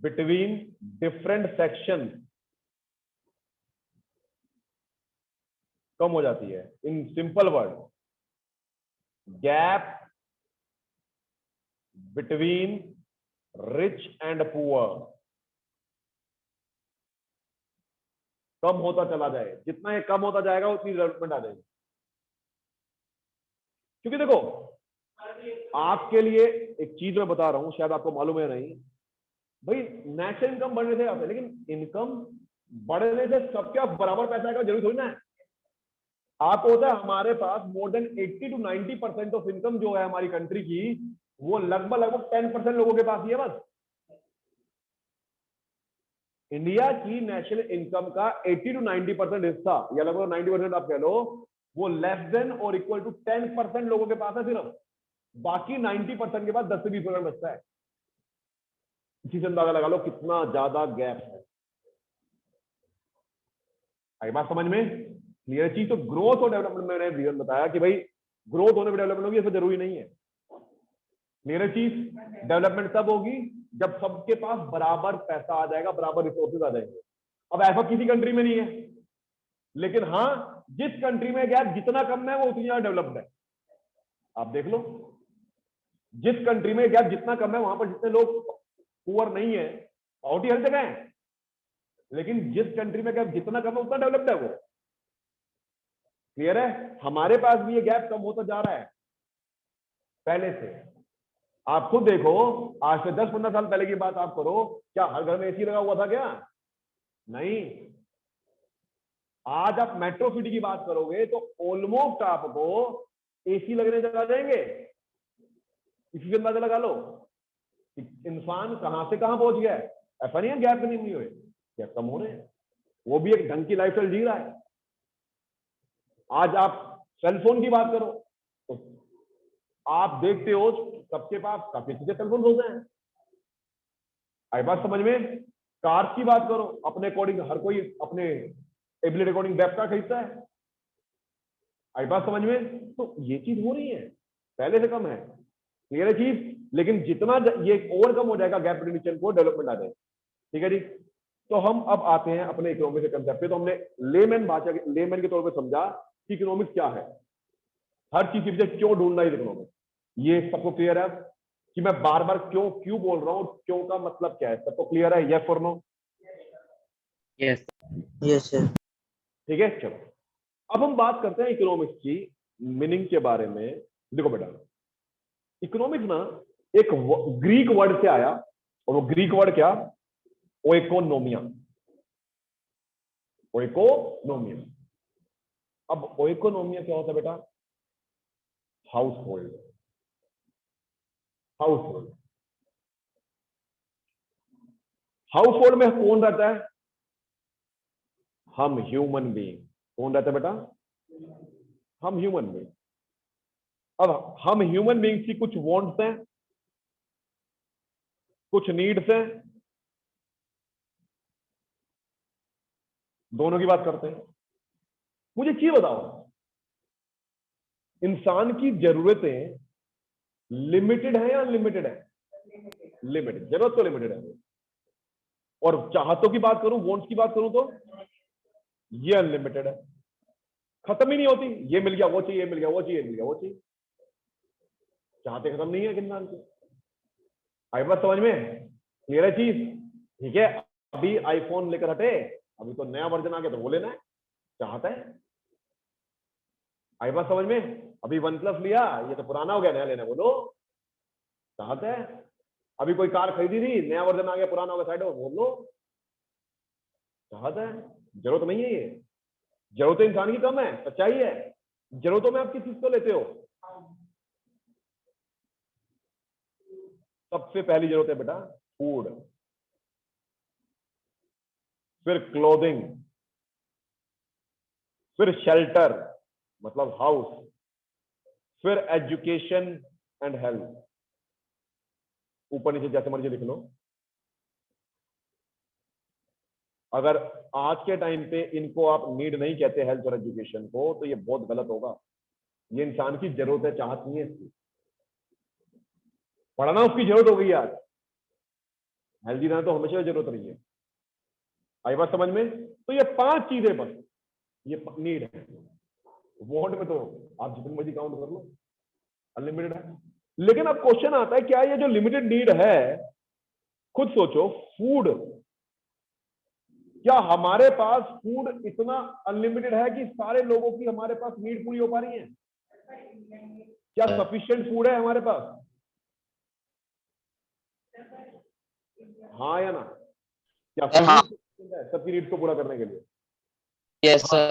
बिटवीन डिफरेंट सेक्शन कम हो जाती है। In simple word, gap between rich and poor कम होता चला जाए। जितना ये कम होता जाएगा उतनी डेवलपमेंट आ जाएगी। क्योंकि देखो आपके लिए एक चीज मैं बता रहा हूं, शायद आपको मालूम है नहीं भाई, नेशनल इनकम बढ़ने से आता है, लेकिन इनकम बढ़ने से सबके पास बराबर पैसा आएगा जरूरी थोड़ी ना है। आपको होता है हमारे पास more than 80 to 90% of income जो है हमारी कंट्री की, वो लगभग 10% लोगों के पास ही है बस। इंडिया की नेशनल इनकम का 80 to 90% हिस्सा, या लगभग 90% आप कह लो, वो लेस देन और इक्वल टू 10% लोगों के पास है सिर्फ। बाकी 90% के पास 10 से 20% बचता है। इसी से अंदाजा लगा लो कितना ज्यादा गैप है। आई बात समझ में? क्लियर चीज। तो ग्रोथ और डेवलपमेंट मैंने रीजन बताया कि भाई ग्रोथ होने में डेवलपमेंट होगी, ऐसा जरूरी नहीं है। क्लियर चीज। डेवलपमेंट तब होगी जब सबके पास बराबर पैसा आ जाएगा, बराबर रिसोर्सेज आ जाएंगे। अब ऐसा किसी कंट्री में नहीं है, लेकिन हाँ जिस कंट्री में गैप जितना कम है वो उतनी ज्यादा डेवलप्ड है। आप देख लो, जिस कंट्री में गैप जितना कम है वहां पर जितने लोग पुअर नहीं है, पॉवर्टी हर जगह है, लेकिन जिस कंट्री में गैप जितना कम है उतना डेवलप्ड है वो। क्लियर है? हमारे पास भी ये गैप कम होता जा रहा है पहले से। आप खुद देखो, आज से 10-15 साल पहले की बात आप करो, क्या हर घर में एसी लगा हुआ था क्या? नहीं। आज आप मेट्रो सिटी की बात करोगे तो ऑलमोस्ट आपको एसी लगने चला जाएंगे। इसी से अंदाजा लगा लो इंसान कहां से कहां पहुंच गया है। ऐसा नहीं है गैप नहीं हुए, गैप कम हो रहे हैं। वो भी एक ढंग की लाइफस्टाइल जी रहा है। आज आप सेलफोन की बात करो तो आप देखते हो सबके पास काफी अच्छे सेलफोन होते हैं। आई बात समझ में? कार्स की बात करो, अपने अकॉर्डिंग हर कोई अपने एबिलिटी अकॉर्डिंग वेब कार खरीदता है। आई बात समझ में? तो ये चीज हो रही है, पहले से कम है। क्लियर है चीज? लेकिन जितना ये ओवरकम हो जाएगा गैप रिडक्शन को, डेवलपमेंट आ जाएगा। ठीक है जी। तो हम अब आते हैं अपने इकोनॉमिक्स के कंसेप्ट पे। तो हमने लेमैन भाषा, लेमैन के तौर पे समझा कि इकोनॉमिक्स क्या है, हर चीज के पीछे क्यों ढूंढना है इकोनॉमिक्स। ये सबको क्लियर है कि मैं बार बार क्यों क्यों बोल रहा हूं, क्यों का मतलब क्या है? सबको क्लियर है? यस और नो? Yes yes sir. ठीक है, चलो अब हम बात करते हैं इकोनॉमिक्स की मीनिंग के बारे में। देखो बेटा, इकोनॉमिक्स ना एक ग्रीक वर्ड से आया, और वो ग्रीक वर्ड क्या? ओइकोनोमिया। ओइकोनोमिया। अब ओइकोनोमिया क्या होता है बेटा? House hold. House hold. House hold में कौन रहता है? हम ह्यूमन बीइंग। कौन रहता है बेटा? हम ह्यूमन बीइंग। अब हम ह्यूमन बीइंग की कुछ वांट्स हैं, कुछ नीड्स हैं, दोनों की बात करते हैं। मुझे चीज बताओ, इंसान की जरूरतें लिमिटेड है या अनलिमिटेड है? लिमिटेड। जरूरत तो लिमिटेड है। और चाहतों की बात करूं, वांट्स की बात करूं तो ये अनलिमिटेड है, खत्म ही नहीं होती। ये मिल गया वो चाहिए, मिल गया वो चाहिए, मिल गया वो चाहिए। चाहते खत्म नहीं है इंसान की। आई बात समझ में? क्लियर है चीज? ठीक है। अभी आईफोन लेकर हटे, अभी तो नया वर्जन आ गया तो वो लेना है, चाहता है। आई बात समझ में? अभी वन प्लस लिया, ये तो पुराना हो गया, नया लेना है, बोलो, चाहता है। अभी कोई कार खरीदी थी, नया वर्जन आ गया, पुराना हो गया, साइड हो, बोल लो, चाहता है। जरूरत नहीं है ये। जरूरतें इंसान की कम है, सच्चाई है। जरूरतों में आप किस चीज को लेते हो? सबसे पहली जरूरत है बेटा फूड, फिर क्लोथिंग, फिर शेल्टर मतलब हाउस, फिर एजुकेशन एंड हेल्थ। ऊपर नीचे जैसे मर्जी लिख लो। अगर आज के टाइम पे इनको आप नीड नहीं कहते हेल्थ और एजुकेशन को, तो ये बहुत गलत होगा। ये इंसान की जरूरत है, चाहत नहीं है इसकी। पढ़ना उसकी जरूरत हो गई आज, हेल्दी रहना तो हमेशा जरूरत रही है। आई बात समझ में? तो ये 5 चीजें बस ये नीड है। वांट में तो आप जितनी मर्जी काउंट कर लो, अनलिमिटेड है। लेकिन अब क्वेश्चन आता है, क्या ये जो लिमिटेड नीड है, खुद सोचो, फूड, क्या हमारे पास फूड इतना अनलिमिटेड है कि सारे लोगों की हमारे पास नीड पूरी हो पा रही है? क्या सफिशिएंट फूड है हमारे पास? हाँ या ना? क्या food हाँ। sufficient है सबकी नीड को पूरा करने के लिए? Yes sir.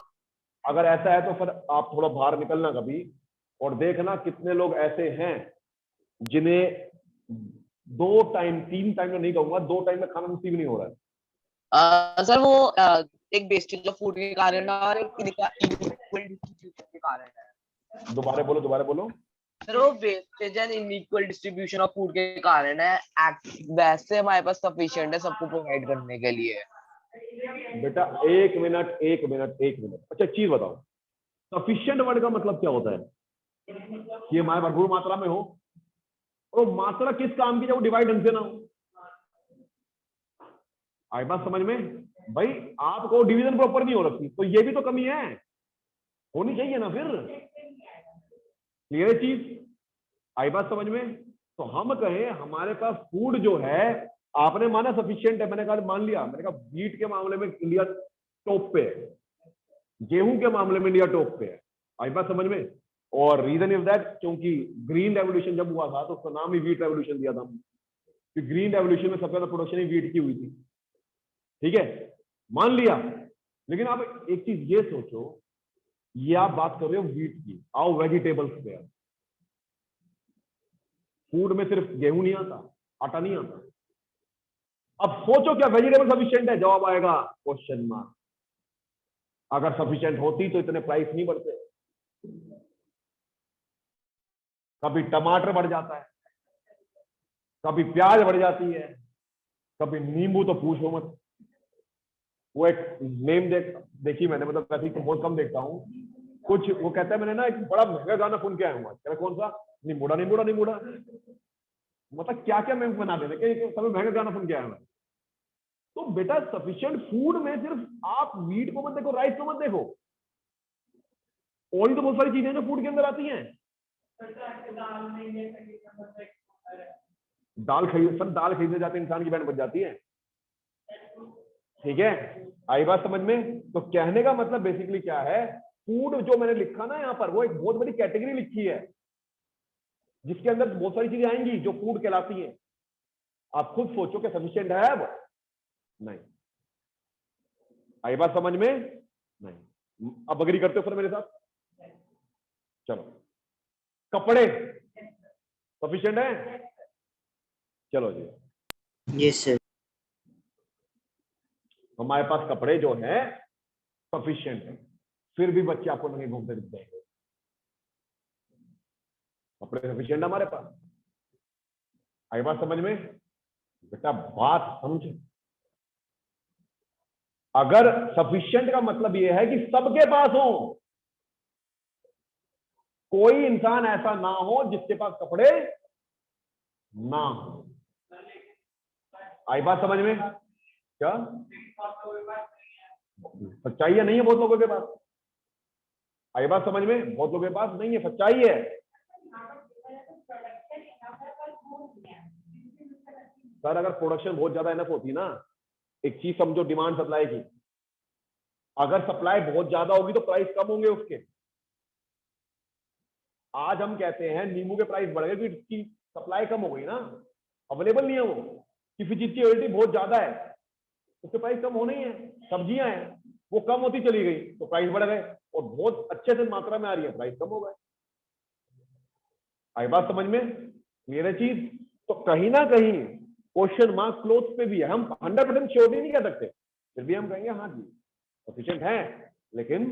अगर ऐसा है तो फिर आप थोड़ा बाहर निकलना कभी और देखना कितने लोग ऐसे हैं जिन्हें 2 टाइम 3 टाइम में नहीं कहूंगा, 2 टाइम में खाना नसीब नहीं हो रहा है। सर वो एक वेस्टेज ऑफ फूड के कारण और एक इनइक्वल डिस्ट्रीब्यूशन के कारण है। दोबारा बोलो। सर वो wastage and inequal distribution of food के कारण है। वैसे हमारे पास सफिशिएंट है सबको प्रोवाइड करने के लिए। बेटा एक मिनट। अच्छा एक चीज बताओ, सफिशिएंट वर्ड का मतलब क्या होता है? कि हमारे भरपूर मात्रा में हो। और मात्रा किस काम की, जब वो डिवाइड ढंग से ना हो। आई बात समझ में? भाई आपको डिवीजन प्रॉपर नहीं हो रखी, तो ये भी तो कमी है, होनी चाहिए ना फिर। क्लियर है चीज? आई बात समझ में? तो हम कहें हमारे पास फूड जो है, आपने माना सफिशिएंट है, मैंने कहा मान लिया, मैंने कहा व्हीट के मामले में इंडिया टॉप पे है, गेहूं के मामले में इंडिया टॉप पे है। आई बात समझ में? और रीजन इज दैट, क्योंकि ग्रीन रेवोल्यूशन जब हुआ था तो उसका नाम ही व्हीट रेवोल्यूशन दिया था, कि ग्रीन रेवोल्यूशन में सबसे ज्यादा प्रोडक्शन ही व्हीट की हुई थी। ठीक है, मान लिया। लेकिन आप एक चीज ये सोचो, ये आप बात कर रहे हो व्हीट की, आओ वेजिटेबल्स पे। फूड में सिर्फ गेहूं नहीं आता, आटा नहीं आता। अब सोचो क्या वेजिटेबल सफिशिएंट है? जवाब आएगा क्वेश्चन मार्क। अगर सफिशिएंट होती तो इतने प्राइस नहीं बढ़ते। कभी टमाटर बढ़ जाता है, कभी प्याज बढ़ जाती है, कभी नींबू तो पूछो मत। वो एक नेम देखी मैंने, मतलब वैसे तो बहुत कम देखता हूँ कुछ। वो कहता है मैंने ना एक बड़ा महंगा गाना सुन के आया हूँ, कौन सा? नींबूड़ा। मतलब क्या क्या मैं बना देते कि सब महंगा गाना सुन के आया हूँ। तो बेटा सफिशिएंट फूड में सिर्फ आप मीट को मत देखो, राइस को मत देखो, और तो बहुत सारी चीजें जो फूड के अंदर आती हैं। दाल खरीदने जाते इंसान की बैंड बच जाती है। ठीक है, आई बात समझ में? तो कहने का मतलब बेसिकली क्या है, फूड जो मैंने लिखा ना यहाँ पर, वो एक बहुत बड़ी कैटेगरी लिखी है जिसके अंदर बहुत सारी चीजें आएंगी जो फूड कहलाती हैं। आप खुद सोचो कि सफिशिएंट है अब? नहीं। आई बात समझ में? नहीं। अब अग्री करते हो फिर मेरे साथ? चलो, कपड़े सफिशिएंट है? चलो जी, यस सर। हमारे पास कपड़े जो है सफिशिएंट है, फिर भी बच्चे आपको नहीं घूमते दिख जाएंगे। कपड़े सफिशिएंट हमारे पास। आई बात समझ में? बेटा बात समझो, अगर सफिशिएंट का मतलब यह है कि सबके पास हो, कोई इंसान ऐसा ना हो जिसके पास कपड़े ना हो। आई बात समझ में? क्या सच्चाई है? नहीं है बहुत लोगों के पास। आई बात समझ में? बहुत लोगों के पास नहीं है, सच्चाई है। सर अगर प्रोडक्शन बहुत ज्यादा इनफ होती ना, एक चीज समझो, डिमांड सप्लाई की, अगर सप्लाई बहुत ज्यादा होगी तो प्राइस कम होंगे उसके। आज हम कहते हैं नींबू के प्राइस बढ़ गए क्योंकि इसकी सप्लाई कम हो गई ना, अवेलेबल नहीं है वो, किसी चीज की अवेलेबिलिटी बहुत ज्यादा है, उसके प्राइस कम होने ही है। सब्जियां हैं वो कम होती चली गई तो प्राइस बढ़ गए, और बहुत अच्छे से मात्रा में आ रही है, प्राइस कम हो गए। आई बात समझ में? क्लियर है चीज? तो कहीं ना कहीं क्वेश्चन मार्क क्लोथ पे भी है। हम 100% श्योर नहीं कह सकते, फिर भी हम कहेंगे हाँ जी सफिशिएंट है, लेकिन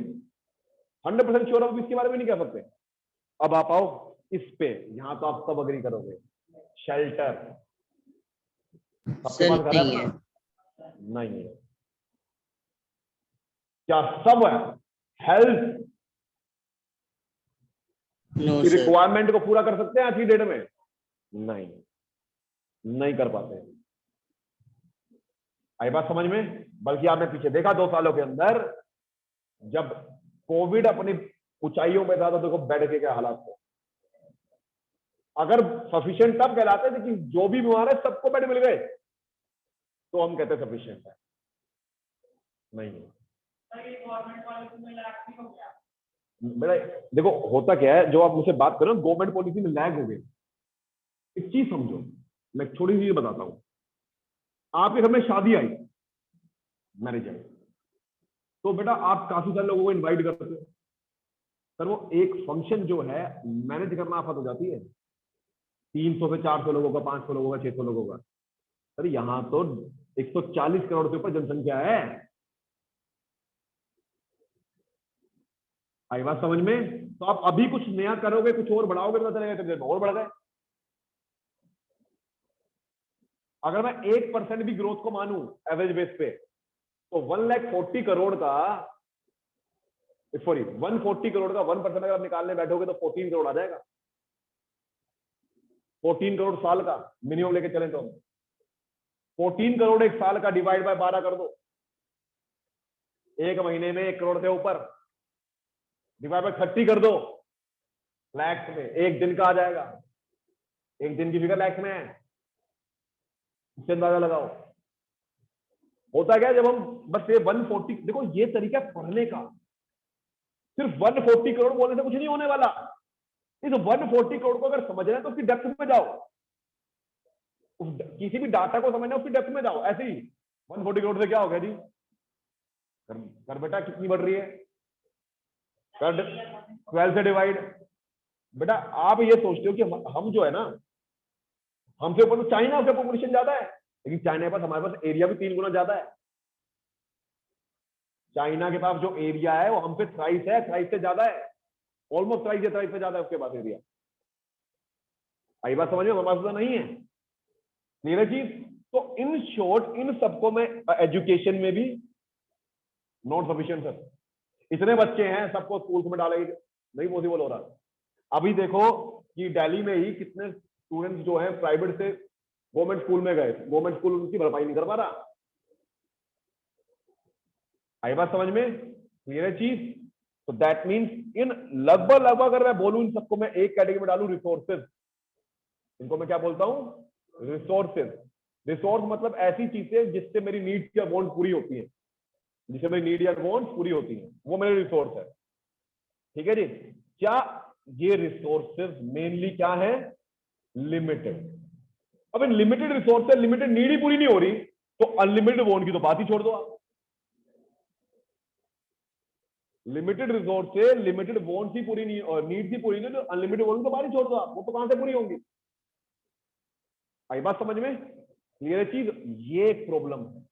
100% श्योर हम इसके बारे में नहीं कह सकते। अब आप आओ इस पे, यहां तो आप सब अग्री करोगे, शेल्टर सबके सर पास घर है नहीं अपना? है। नहीं है। क्या सब है? हेल्थ नो की सर। रिक्वायरमेंट को पूरा कर सकते हैं आज की डेट में? नहीं, नहीं कर पाते। आई बात समझ में? बल्कि आपने पीछे देखा 2 सालों के अंदर, जब कोविड अपनी ऊंचाइयों पे था तो देखो बेड के क्या हालात थे। अगर सफिशिएंट तब कहलाते थे कि जो भी बीमार है सबको बेड मिल गए, तो हम कहते सफिशिएंट है। नहीं है। मेरा देखो होता क्या है, जो आप मुझसे बात करो गवर्नमेंट पॉलिसी में लैग हो गई। एक चीज समझो, मैं थोड़ी सी बताता हूं। आपके घर में शादी आई, मैरिज आई, तो बेटा आप काफी सारे लोगों को इनवाइट करते हो। सर वो एक फंक्शन जो है मैनेज करना आफत हो जाती है। 300 से 400 लोगों का, 500 लोगों का, 600 लोगों का। सर यहाँ तो 140 करोड़ से ऊपर जनसंख्या है। आई बात समझ में? तो आप अभी कुछ नया करोगे, कुछ और बढ़ाओगे, पता चलेगा इतनी देर में और बढ़ गए। अगर मैं 1% भी ग्रोथ को मानूं एवरेज बेस पे, तो 140 करोड़ का, सॉरी 140 करोड़ का 1% अगर आप निकालने बैठोगे तो 14 करोड़ आ जाएगा। 14 करोड़ साल का मिनिमम लेके चले तो 14 करोड़ एक साल का डिवाइड बाय 12 कर दो, एक महीने में 1 करोड़ से ऊपर, डिवाइड बाय 30 कर दो, लैक्स में एक दिन का आ जाएगा। एक दिन की फिगर लैक्स में है, इससे अंदाजा लगाओ। होता क्या है जब हम बस ये 140, देखो ये तरीका पढ़ने का, सिर्फ 140 करोड़ बोलने से कुछ नहीं होने वाला। इस 140 करोड़ को अगर समझना है तो उसकी डेप्थ में जाओ, किसी भी डाटा को समझना उसकी डेप्थ में जाओ। ऐसे ही 140 करोड़ से क्या हो गया जी? कर बेटा कितनी बढ़ रही है? कर 12 से डिवाइड। बेटा आप ये सोचते हो कि हम जो है ना, हमसे ऊपर तो चाइना का पॉपुलेशन ज्यादा है, लेकिन चाइना के पास हमारे पास एरिया भी 3 गुना ज्यादा है। चाइना के पास जो एरिया है वो हम पे थ्राइस है, थ्राइस से ज्यादा है, ऑलमोस्ट थ्राइस या थ्राइस से ज्यादा है उसके पास एरिया। आई बात समझ में? हमारे पास नहीं है। क्लियर है चीज? तो इन शॉर्ट इन सबको में एजुकेशन में भी नॉट सफिशिएंट सर। इतने बच्चे हैं सबको स्कूल में डालेंगे, नहीं पॉसिबल हो रहा। अभी देखो कि दिल्ली में ही कितने स्टूडेंट्स जो हैं प्राइवेट से गवर्नमेंट स्कूल में गए, गवर्नमेंट स्कूल उनकी भरपाई नहीं कर पा रहा। आई बात समझ में? क्लियर है चीज? तो दैट मीन्स इन लगभग लगभग अगर मैं बोलूं इन सबको मैं एक कैटेगरी में डालूं, रिसोर्सेज। इनको मैं क्या बोलता हूं? रिसोर्सेज। रिसोर्स मतलब ऐसी चीजें जिससे मेरी नीड्स या वांट पूरी होती है, जिससे मेरी नीड या वांट पूरी होती है, वो मेरे रिसोर्स है। ठीक है जी? क्या ये रिसोर्सेज मेनली क्या है? लिमिटेड। अब इन लिमिटेड रिसोर्स से लिमिटेड नीड ही पूरी नहीं हो रही, तो अनलिमिटेड वांट की तो बात ही छोड़ दो आप। लिमिटेड रिसोर्स से लिमिटेड वांट्स ही पूरी नहीं और नीड्स ही पूरी नहीं, तो अनलिमिटेड वांट तो बात ही छोड़ दो आप, वो तो कहां से पूरी होंगी? आई बात समझ में? क्लियर है चीज? ये एक प्रॉब्लम है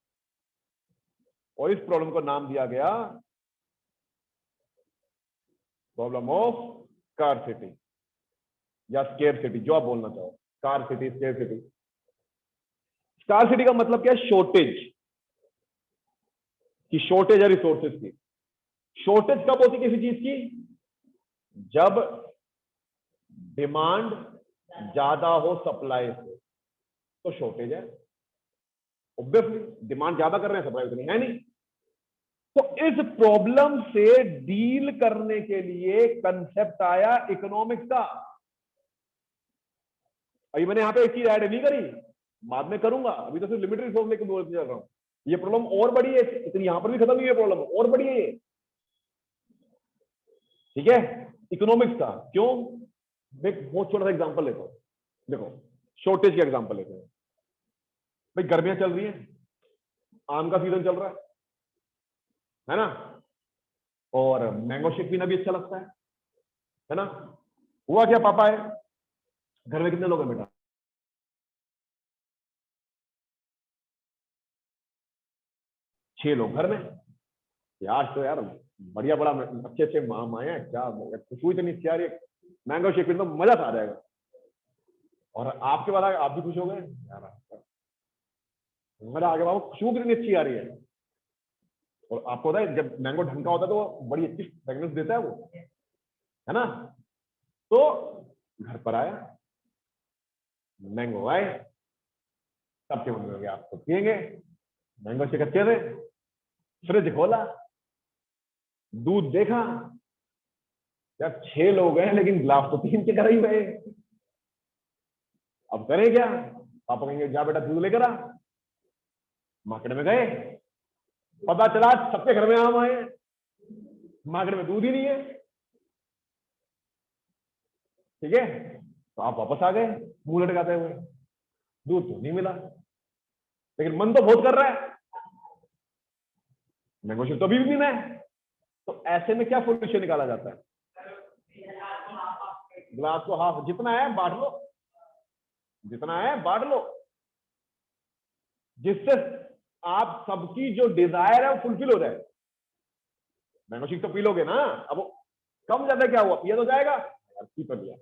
और इस प्रॉब्लम को नाम दिया गया प्रॉब्लम ऑफ स्कार्सिटी या स्केर्सिटी, जो आप बोलना चाहो। Scarcity, scarcity. स्कार्सिटी का मतलब क्या है? शॉर्टेज की, शॉर्टेज है रिसोर्सेज की। शॉर्टेज कब होती किसी चीज की? जब डिमांड ज्यादा हो सप्लाई से, तो शॉर्टेज है। ऑब्वियसली डिमांड ज्यादा कर रहे हैं, सप्लाई उतनी है नहीं। तो इस प्रॉब्लम से डील करने के लिए कंसेप्ट आया इकोनॉमिक्स का। अभी मैंने यहां पे एक चीज ऐड नहीं करी, बाद में करूंगा, अभी तो सिर्फ लिमिटेड रिसोर्स लेकर बोल चल रहा हूं। ये प्रॉब्लम और बड़ी है, इतनी यहां पर भी खत्म नहीं है, प्रॉब्लम और बड़ी है ये। ठीक है? इकोनॉमिक्स का क्यों? मैं बहुत छोटा सा एग्जांपल लेता हूं। देखो शॉर्टेज का एग्जांपल लेते हैं। भाई गर्मियां चल रही हैं, आम का सीजन चल रहा है ना? और मैंगो शेक पीना भी अच्छा लगता है ना? हुआ क्या, पापा है घर में, कितने लोग हैं बेटा? 6 लोग घर में, आज तो यार बढ़िया, बड़ा अच्छे अच्छे माम आए हैं, क्या खुशबू इतनी अच्छी आ रही है, मैंगो शेक तो मजा आ जाएगा। और आपके बाद आप भी खुश हो गए यार, मजा आ गया बाबू, खुशबू कितनी अच्छी आ रही है। और आपको पता है जब मैंगो ढंग का होता है तो वो बड़ी अच्छी फ्रेग्रेंस देता है वो, है ना। तो घर पर आया, मैंगो आए, सबके मन में हो गया आप तो पियेंगे, मैंगो शेक अच्छे थे। फ्रिज खोला, दूध देखा, यार 6 लोग हैं लेकिन गिलास तो 3 के कर ही गए। अब करें क्या? पापा कहेंगे जा बेटा दूध लेकर आ। मार्केट में गए, पता चला सबके घर में आम आए, मार्केट में दूध ही नहीं है। ठीक है, तो आप वापस आ गए मुंह लटकाते हुए, दूध तो नहीं मिला, लेकिन मन तो बहुत कर रहा है, मैंगो शेक तो अभी भी पीना है। तो ऐसे में क्या सोल्यूशन निकाला जाता है? ग्लास को हाफ, जितना है बांट लो, जितना है बांट लो, जिससे आप सबकी जो डिजायर है वो फुलफिल हो जाए। मैंगो शेक तो पी लोगे ना, अब वो कम ज्यादा क्या हुआ, पिया तो जाएगा यार, पी तो लिया।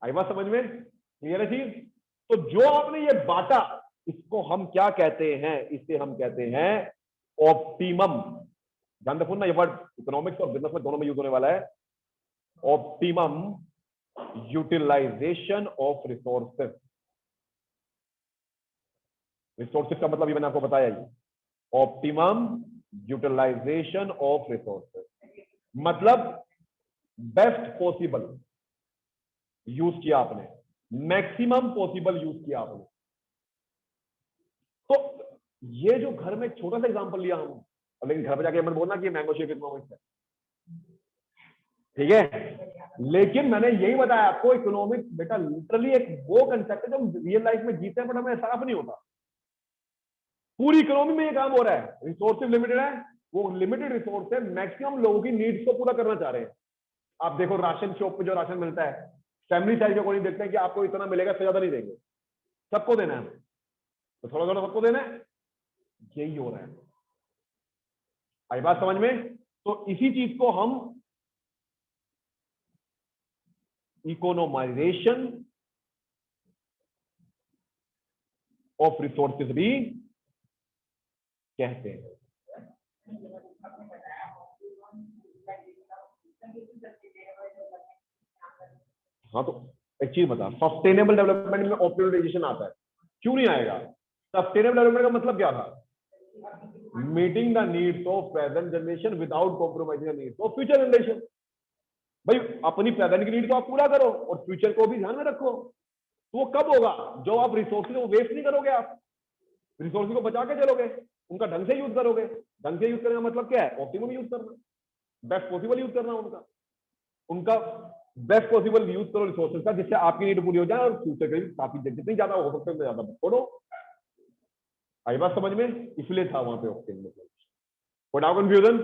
आई बात समझ में? क्लियर है चीज? तो जो आपने ये बांटा, इसको हम क्या कहते हैं? इसे हम कहते हैं ऑप्टिमम। ध्यान रखो ना, ये वर्ड इकोनॉमिक्स और बिजनेस में दोनों में यूज होने वाला है। Optimum utilisation of resources. Resources का मतलब ये मैंने आपको बताया ही, ऑप्टिमम यूटिलाइजेशन ऑफ रिसोर्सेस मतलब बेस्ट पॉसिबल यूज किया आपने, मैक्सिमम पॉसिबल यूज किया आपने। तो ये जो घर में छोटा सा एग्जांपल लिया हम, लेकिन घर पे जाके मत बोलना कि मैंगो शेक इकोनॉमिक्स है, ठीक है। लेकिन मैंने यही बताया आपको, इकोनॉमिक्स बेटा लिटरली एक वो कंसेप्ट है जो हम रियल लाइफ में जीते हैं बट हमें एहसास नहीं होता। पूरी इकोनॉमी में ये काम हो रहा है, रिसोर्सेज लिमिटेड है, वो लिमिटेड रिसोर्स है, मैक्सिमम लोगों की नीड्स को पूरा करना चाह रहे हैं। आप देखो राशन शॉप पे जो राशन मिलता है, फैमिली साइज के अकॉर्डिंग देखते हैं कि आपको इतना मिलेगा, इससे ज्यादा नहीं देंगे, सबको देना है, तो थोड़ा थोड़ा सबको देना है, यही हो रहा है। आई बात समझ में? तो इसी चीज को हम इकोनोमाइजेशन ऑफ रिसोर्सेज भी कहते हैं। हाँ, तो एक चीज बता, सस्टेनेबल डेवलपमेंट में ऑप्टिमाइजेशन आता है, क्यों नहीं आएगा? सस्टेनेबल डेवलपमेंट का मतलब क्या था? Meeting the needs of present generation without compromising the needs of future generation. भाई अपनी प्रेजेंट की नीड को आप पूरा करो और फ्यूचर को भी ध्यान में रखो। तो वो कब होगा? जो आप रिसोर्सेज को वेस्ट नहीं करोगे, आप रिसोर्सेज को बचा के चलोगे, उनका ढंग से यूज करोगे। ढंग से यूज करने का मतलब क्या है? ऑप्टिमम यूज करना, बेस्ट पॉसिबल यूज करना, उनका बेस्ट पॉसिबल यूज करो रिसोर्सेज का, जिससे आपकी नीड पूरी हो जाए और फ्यूचर के काफी जितनी ज्यादा हो सकता है ज्यादा छोड़ो। आई बात समझ में? इसलिए था वहां पे ऑप्टिमम, विदाउट कंफ्यूजन।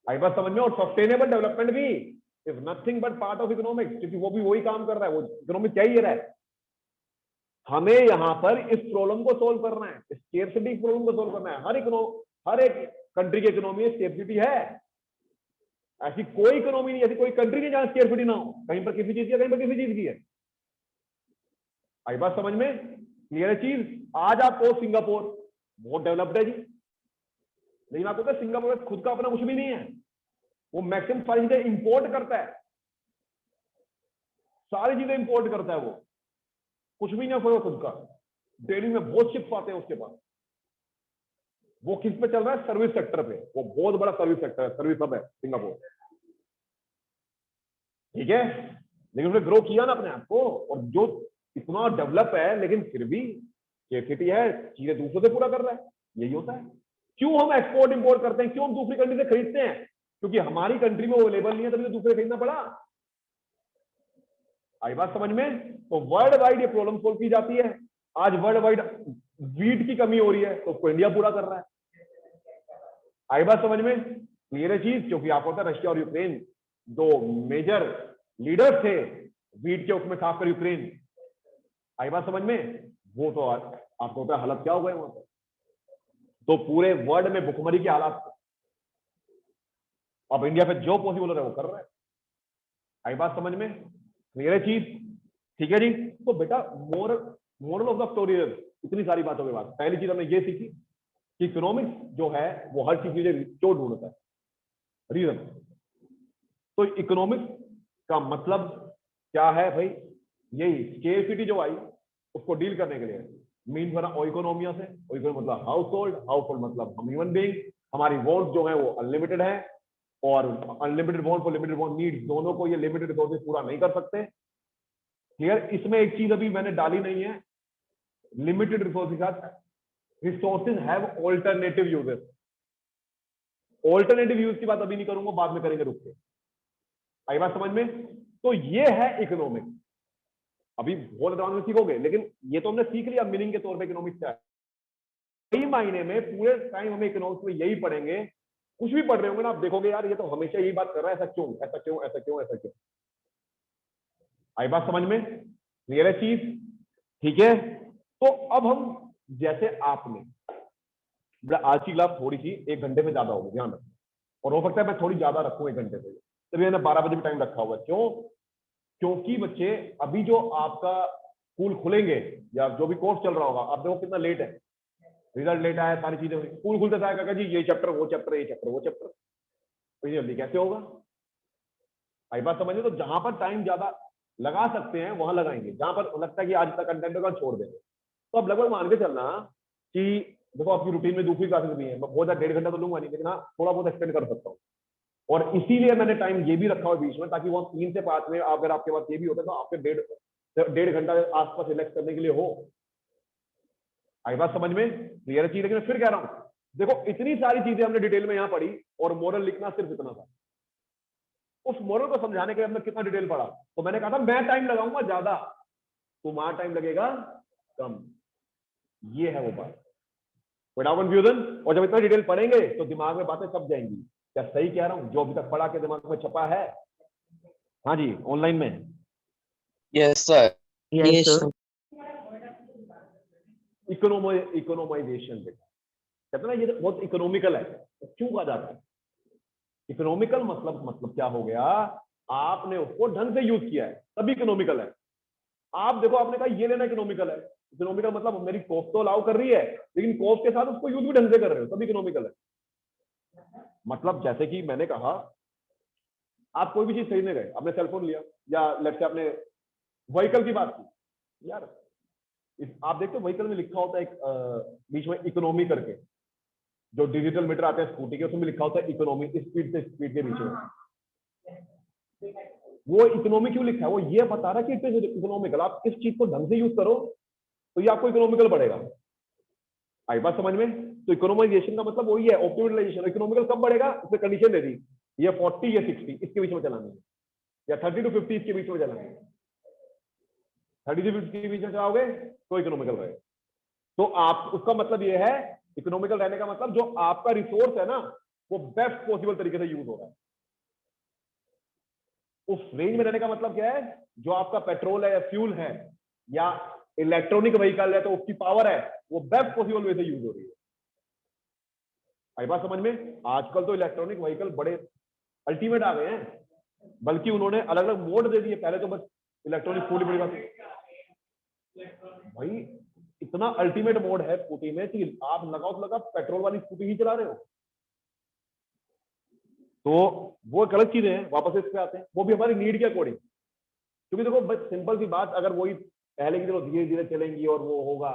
आई बात समझ में? और सस्टेनेबल डेवलपमेंट भी is nothing but part of economics, क्योंकि वो भी वही काम कर रहा है, वो इकोनॉमिक क्या ही रहा है। हमें यहां पर इस प्रॉब्लम को सोल्व करना है, स्केर्सिटी प्रॉब्लम को सोल्व करना है। हर एक कंट्री की इकोनॉमी में स्केर्सिटी है, ऐसी कोई इकोनॉमी नहीं, ऐसी कोई कंट्री नहीं जहां स्केर्सिटी ना हो, कहीं पर किसी चीज की है, कहीं पर किसी चीज की है। आई बात समझ में? क्लियर है चीज? आज आपको सिंगापुर बहुत डेवलप्ड है जी, लेकिन आपको पता है सिंगापुर में खुद का अपना कुछ भी नहीं है, वो मैक्सिमम सारी चीजें इंपोर्ट करता है, सारी चीजें इंपोर्ट करता है, वो कुछ भी नहीं है खुद का। डेली में बहुत शिप्स आते हैं उसके पास। वो किस पे चल रहा है? सर्विस सेक्टर पे, वो बहुत बड़ा सर्विस सेक्टर है, सर्विस हब है सिंगापुर, ठीक है। लेकिन उसने ग्रो किया ना अपने आप को, और जो इतना डेवलप है लेकिन फिर भी स्केर्सिटी है, चीजें दूसरों से पूरा कर रहा है। यही होता है। क्यों हम एक्सपोर्ट इंपोर्ट करते हैं? क्यों हम दूसरी कंट्री से खरीदते हैं? क्योंकि हमारी कंट्री में वो अवेलेबल नहीं है, तभी तो दूसरे खरीदना पड़ा। आई बात समझ में? तो वर्ल्ड वाइड ये प्रॉब्लम सोल्व की जाती है। आज वर्ल्ड वाइड वीट की कमी हो रही है, तो उसको इंडिया पूरा कर रहा है। आई बात समझ में? क्लियर है चीज? क्योंकि आपको पता है रशिया और यूक्रेन दो मेजर लीडर्स थे वीट के, उसमें खासकर यूक्रेन। आई बात समझ में? वो तो आपको पता है हालत क्या हो गए वहां पर। तो पूरे वर्ल्ड में भुखमरी के हालात थे। अब इंडिया पे जो पॉसिबल हो रहा है वो कर रहा है। आई बात समझ में? क्लियर है चीज? ठीक है जी। तो बेटा मोरल ऑफ द स्टोरी, इतनी सारी बातों के बाद पहली चीज हमने ये सीखी कि इकोनॉमिक्स जो है वो हर चीज क्यों ढूंढता है, रीजन। तो इकोनॉमिक्स का मतलब क्या है भाई? यही स्केर्सिटी जो आई उसको डील करने के लिए मीन्स बना ओइकोनोमिया से। ओइकोनोमिया मतलब हाउस होल्ड, हाउस होल्ड मतलब हम ह्यूमन बीइंग, हमारी वॉन्ट जो है वो अनलिमिटेड है, और अनलिमिटेड वॉन्ट और लिमिटेड वॉन्ट नीड्स दोनों को ये लिमिटेड रिसोर्सेज पूरा नहीं कर सकते। क्लियर? इसमें एक चीज अभी मैंने डाली नहीं है, लिमिटेड रिसोर्सेज के साथ resources have alternative uses. Alternative use की बात अभी नहीं करूंगा, बाद में करेंगे रुक के। आई बात समझ में? तो ये है इकोनॉमिक्स। अभी बहुत एडवांस में सीखोगे, लेकिन ये तो हमने सीख लिया मीनिंग के तौर पे इकोनॉमिक्स क्या है। कई महीने में पूरे टाइम हमें इकोनॉमिक्स में यही पढ़ेंगे। कुछ भी पढ़ रहे होंगे ना, आप देखोगे यार ये तो हमेशा यही बात कर रहा है, ऐसा क्यों, ऐसा क्यों, ऐसा क्यों, ऐसा क्यों। आई बात समझ में? क्लियर है चीज? ठीक है। तो अब हम जैसे आपने आज की क्लास थोड़ी सी 1 घंटे में ज्यादा होगी, ध्यान रखना, और हो सकता है मैं थोड़ी ज्यादा रखूं 1 घंटे से, तभी मैंने 12 बजे भी टाइम रखा हुआ है। क्यों? क्योंकि बच्चे अभी जो आपका स्कूल खुलेंगे या जो भी कोर्स चल रहा होगा, आप देखो कितना लेट है, रिजल्ट लेट आया, सारी चीजें, स्कूल खुलते था काका जी ये चैप्टर वो चैप्टर ये चैप्टर वो चैप्टर, तो ये जल्दी कैसे होगा? आई बात समझिए? तो जहां पर टाइम ज्यादा लगा सकते हैं वहां लगाएंगे, जहां पर लगता है कि आज तक कंटेंट होगा छोड़ देंगे। तो अब लगभग मान के चलना कि देखो आपकी रूटीन में दूसरी क्लासेस भी है, मैं बहुत ज्यादा 1.5 घंटा तो लूंगा नहीं, लेकिन हाँ थोड़ा बहुत एक्सटेंड कर सकता हूँ। और इसीलिए मैंने टाइम ये भी रखा हुआ बीच में, ताकि वो 3 से 5 में अगर आपके पास ये भी होता है तो आपके 1.5 घंटा आसपास रिलैक्स करने के लिए हो। आई बात समझ में? क्लियर चीज। लेकिन फिर कह रहा हूं, देखो इतनी सारी चीजें हमने डिटेल में यहां पढ़ी, और मोरल लिखना सिर्फ इतना था। उस मोरल को समझाने के लिए हमने कितना डिटेल पढ़ा, तो मैंने कहा था मैं टाइम लगाऊंगा ज्यादा, तुम्हारा टाइम लगेगा कम। ये है वो बात, विदाउट कंफ्यूजन। और जब इतना डिटेल पढ़ेंगे तो दिमाग में बातें छप जाएंगी। क्या सही कह रहा हूं? जो अभी तक पढ़ा के दिमाग में छपा है? हाँ जी, ऑनलाइन में। Yes sir. Yes, sir. इकोनोमाइजेशन कहते हैं ना, ये बहुत इकोनॉमिकल है। तो क्यों कहा जाता है इकोनॉमिकल? मतलब क्या हो गया, आपने उसको ढंग से यूज किया है तभी इकोनॉमिकल है। आप देखो आपने कहा ये लेना इकोनॉमिकल है, इकोनॉमिकल मतलब मेरी कॉस्ट तो अलाउ कर रही है, लेकिन कॉस्ट के साथ उसको यूज भी ढंग से कर रहे हो तभी इकोनॉमिकल है। मतलब जैसे कि मैंने कहा, आप कोई भी चीज खरीदने गए, आपने सेलफोन लिया, या लेट्स से आपने व्हीकल की बात की यार, आप देखते हो व्हीकल में लिखा होता है एक बीच में इकोनॉमी करके, जो डिजिटल मीटर आते हैं स्कूटी के, उसमें लिखा होता है इकोनॉमी, स्पीड से स्पीड के बीच में। वो इकोनॉमी क्यों लिखा है? वो ये बता रहा है कि इट इज इकोनॉमिकल। आप किस चीज को ढंग से यूज करो तो ये आपको इकोनॉमिकल पड़ेगा। आई बात समझ में? तो इकोनॉमाइजेशन का मतलब वही है, ऑप्टिमाइजेशन। इकोनॉमिकल कब बढ़ेगा? उसने कंडीशन दे दी, ये 40 या 60 इसके बीच में चलानी है, या 30 to 50 इसके बीच में चलानी है। 30 से 50 के बीच में चलाओगे तो इकोनॉमिकल रहेगा। तो आप उसका मतलब ये है, इकोनॉमिकल रहने का मतलब जो आपका रिसोर्स है ना, वो बेस्ट पॉसिबल तरीके से यूज हो रहा है। उस रेंज में रहने का मतलब क्या है? जो आपका पेट्रोल है या फ्यूल है या इलेक्ट्रॉनिक व्हीकल है, तो उसकी पावर है वो बेस्ट पॉसिबल वे से यूज हो रही है। आई बात समझ में? आजकल तो इलेक्ट्रॉनिक व्हीकल बड़े अल्टीमेट आ गए हैं, बल्कि उन्होंने अलग अलग मोड दे दिए। पहले तो बस इलेक्ट्रॉनिक स्कूटी बड़ी बात भाई, इतना अल्टीमेट मोड है स्कूटी में कि आप लगाओ तो लगा पेट्रोल वाली स्कूटी ही चला रहे हो। तो वो एक अलग चीजें हैं, वापस इस पे आते हैं, वो भी हमारी नीड के अकॉर्डिंग। क्योंकि देखो बस सिंपल सी बात, अगर वही पहले की तरह धीरे धीरे चलेंगी और वो होगा,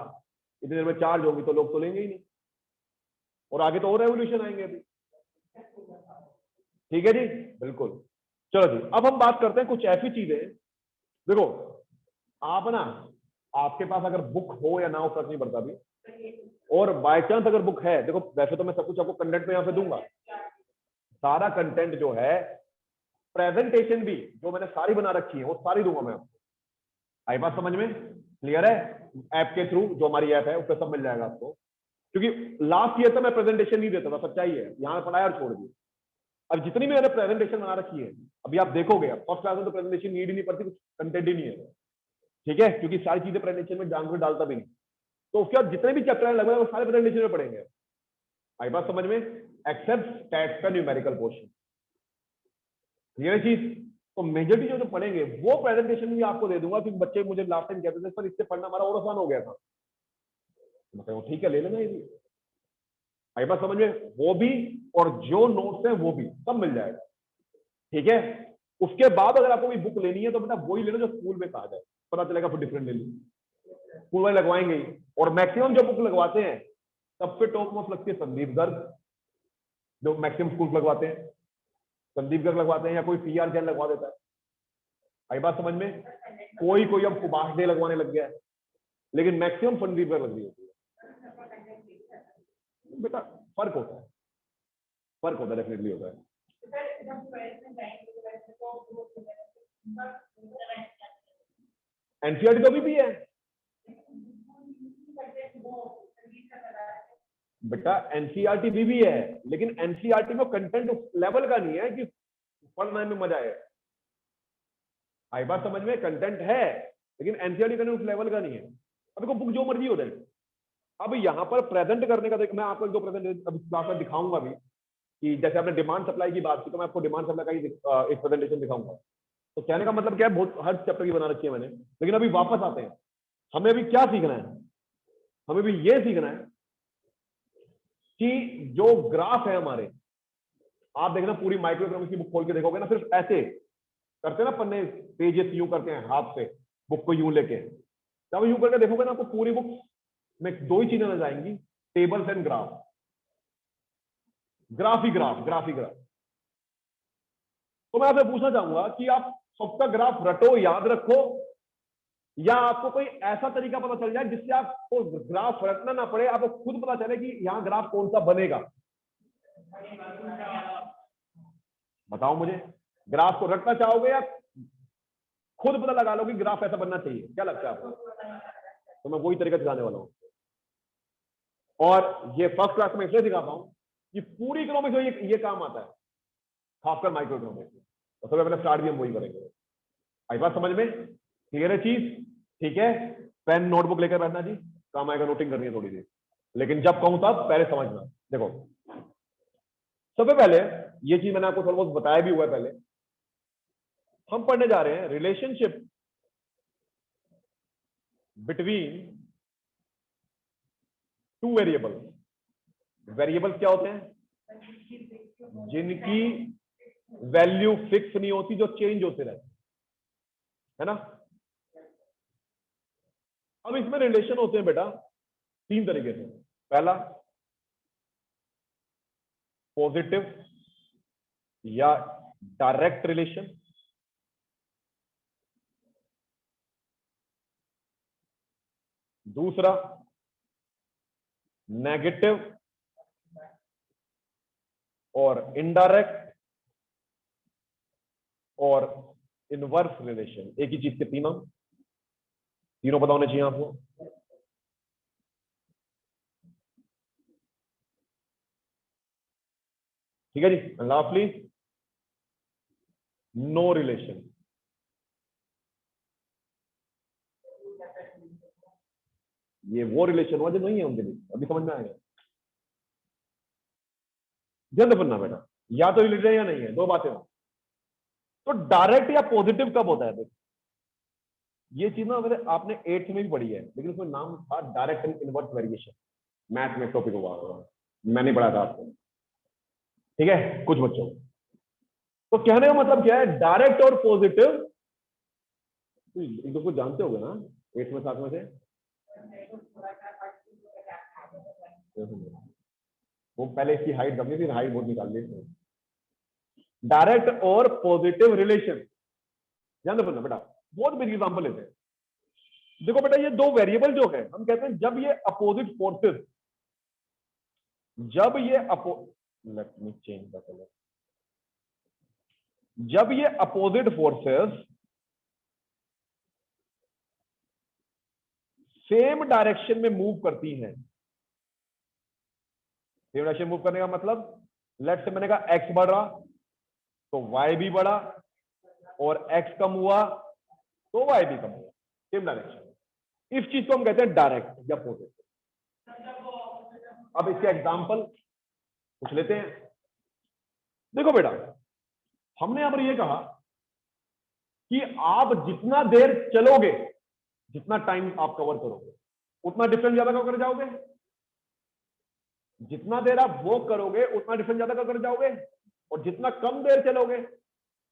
इतनी देर में चार्ज होगी, तो लोग तो लेंगे ही नहीं, और आगे तो और रेवोल्यूशन आएंगे अभी। ठीक है जी, बिल्कुल। चलो जी, अब हम बात करते हैं कुछ ऐसी चीजें। देखो आप ना, आपके पास अगर बुक हो या ना हो फर्क नहीं पड़ता अभी, और बाय चांस अगर बुक है, देखो वैसे तो मैं सब कुछ आपको कंटेंट में यहां पे दूंगा, सारा कंटेंट जो है, प्रेजेंटेशन भी जो मैंने सारी बना रखी है वो सारी दूंगा मैं आपको। आई बात समझ में? क्लियर है? ऐप के थ्रू, जो हमारी ऐप है उस पर सब मिल जाएगा आपको। क्योंकि लास्ट ईयर तक मैं प्रेजेंटेशन नहीं देता था, सच्चाई है, यहां पढ़ाया और छोड़ दी। अब जितनी भी मैंने प्रेजेंटेशन बना रखी है, अभी आप देखोगे फर्स्ट क्लास में तो प्रेजेंटेशन नीड ही नहीं पड़ती, कुछ कंटेंट ही नहीं है। ठीक है? क्योंकि सारी चीजें प्रेजेंटेशन में जानकर डालता भी नहीं। तो उसके बाद जितने भी चैप्टर है लगभग वो सारे प्रेजेंटेशन में पढ़ेंगे। आई बात समझ में, एक्सेप्ट स्टैट्स का न्यूमेरिकल पोर्शन, ये चीज। तो मेजॉरिटी जो पढ़ेंगे वो प्रेजेंटेशन भी आपको दे दूंगा, क्योंकि बच्चे मुझे लास्ट टाइम कहते थे सर इससे पढ़ना हमारा और आसान हो गया था। मतलब ठीक है, ले लेना ये भी, आई बात समझ में, वो भी और जो नोट्स है वो भी सब मिल जाएगा, ठीक है। उसके बाद अगर आपको कोई बुक लेनी है तो बेटा वही लेना जो स्कूल में कहा जाए, पता चलेगा फिर डिफरेंट ले ली, स्कूल वाले लगवाएंगे ही। और मैक्सिमम जो बुक लगवाते हैं सबसे टॉप मोस्ट लगती है संदीप गर्ग, जो मैक्सिमम स्कूल लगवाते हैं, संदीप गर्ग लगवाते हैं, या कोई पीआर जैन लगवा देता है, आई बात समझ में। कोई कोई अब सुभाष डे लगवाने लग गया है, लेकिन मैक्सिमम संदीप गर्ग लग रही होती है। बेटा फर्क होता है, फर्क होता है, डेफिनेटली होता है। एनसीईआरटी तो अभी भी है बेटा, एनसीईआरटी भी है, लेकिन एनसीईआरटी में कंटेंट उस लेवल का नहीं है कि पढ़ने में मजा आए, आई बात समझ में, कंटेंट है लेकिन एनसीईआरटी कंटेंट उस लेवल का नहीं है। अभी को बुक जो मर्जी हो जाए, अब यहाँ पर प्रेजेंट करने का मैं आपको एक दो प्रेजेंट अभी क्लास में दिखाऊंगा भी, कि जैसे आपने डिमांड सप्लाई की बात की, तो मैं आपको डिमांड सप्लाई का ही एक प्रेजेंटेशन दिखाऊंगा। तो कहने का मतलब क्या है, बहुत हर चैप्टर की बना रखी है मैंने, लेकिन अभी वापस आते हैं, हमें अभी क्या सीखना है, हमें भी ये सीखना है कि जो ग्राफ है हमारे, आप देखना पूरी माइक्रो इकोनॉमिक्स की बुक खोल के देखोगे ना, सिर्फ ऐसे करते हैं ना पन्ने, पेजेस यूं करते हैं हाथ से, बुक को यूं लेके, जब यूं करके देखोगे ना आपको पूरी बुक में दो ही चीजें नजर आएंगी, tables and graph, graph he graph, graph he graph. तो मैं आपसे पूछना चाहूंगा कि आप सबका ग्राफ रटो, याद रखो, या आपको कोई ऐसा तरीका पता चल जाए जिससे आपको ग्राफ रटना ना पड़े, आपको खुद पता चले कि यहां ग्राफ कौन सा बनेगा। बताओ मुझे, ग्राफ को रटना चाहोगे या खुद पता लगा लो कि ग्राफ ऐसा बनना चाहिए, क्या लगता है आपको? तो मैं वही तरीका सिखाने वाला हूं, और ये फर्स्ट क्लास में इसलिए सिखाता हूं कि पूरी इकोनॉमिक्स में ये काम आता है, खासकर माइक्रो इकोनॉमिक्स में। तो सबसे पहले स्टार्ट भी हम वही करेंगे। आई बात समझ में, क्लियर है चीज? ठीक है, पेन नोटबुक लेकर बैठना जी, काम आएगा, नोटिंग करनी है थोड़ी देर, लेकिन जब कहूं तब पहले समझना। देखो सबसे पहले ये चीज मैंने आपको थोड़ा बहुत बताया भी हुआ है, पहले हम पढ़ने जा रहे हैं relationship between two variable. Variables क्या होते हैं? जिनकी वैल्यू फिक्स नहीं होती, जो चेंज होते रहते, है ना। अब इसमें रिलेशन होते हैं बेटा तीन तरीके से। पहला पॉजिटिव या डायरेक्ट रिलेशन, दूसरा नेगेटिव और इनडायरेक्ट, और इनवर्स रिलेशन। एक ही चीज के तीनों पता होने चाहिए आपको। ठीक है जी। Lastly no relation. ये वो रिलेशन हुआ जो नहीं है उनके लिए, अभी समझ में आएगा। जल्द बनना बेटा, या तो रिलेटेड है या नहीं है, दो बातें हो। तो डायरेक्ट या पॉजिटिव कब होता है? ये चीज ना मेरे आपने 8th में भी पढ़ी है, लेकिन उसमें नाम था direct and inverse variation, math में टॉपिक हुआ, मैंने पढ़ा था आपको, ठीक है, कुछ बच्चों। तो कहने का मतलब क्या है, डायरेक्ट और पॉजिटिव, तो जानते होगे ना 8th में 7th में से। वो पहले इसकी हाइट कम थी, हाइट बहुत निकाल ली। डायरेक्ट और पॉजिटिव रिलेशन ध्यान रखना बेटा, बहुत बेसिक एग्जांपल लेते हैं। देखो बेटा, ये दो वेरिएबल जो है, हम कहते हैं जब ये अपोजिट फोर्सेस, जब ये let me change the colour, जब ये अपोजिट फोर्सेस सेम डायरेक्शन में मूव करती हैं, सेम डायरेक्शन मूव करने का मतलब, लेट से मैंने कहा एक्स बढ़ रहा तो वाई भी बढ़ा, और एक्स कम हुआ तो वाई भी कम हुआ, सेम डायरेक्शन। इस चीज को हम कहते हैं डायरेक्ट या पॉजिटिव। अब इसके एग्जांपल पूछ लेते हैं। देखो बेटा, हमने यहां पर यह कहा कि आप जितना देर चलोगे, जितना टाइम आप कवर करोगे, उतना डिफरेंस ज्यादा कवर कर जाओगे। जितना देर आप वॉक करोगे उतना डिफरेंस ज्यादा कवर कर जाओगे, और जितना कम देर चलोगे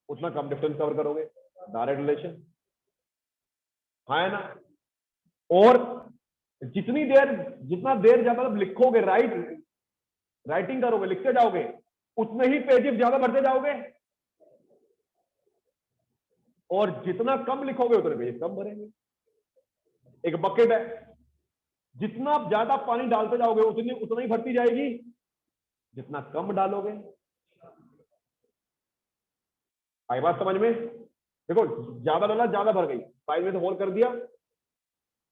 उतना कम डिफरेंस कवर करोगे। डायरेक्ट रिलेशन है ना। और जितना देर ज्यादा लिखोगे, राइटिंग करोगे, लिखते जाओगे, उतने ही पेजेस ज्यादा भरते जाओगे, और जितना कम लिखोगे उतने पेज कम भरेंगे। एक बकेट है, जितना आप ज्यादा पानी डालते जाओगे उतना ही भरती जाएगी, जितना कम डालोगे। आई बात समझ में? देखो, ज्यादा डाला ज्यादा भर गई, साइड में तो होल कर दिया,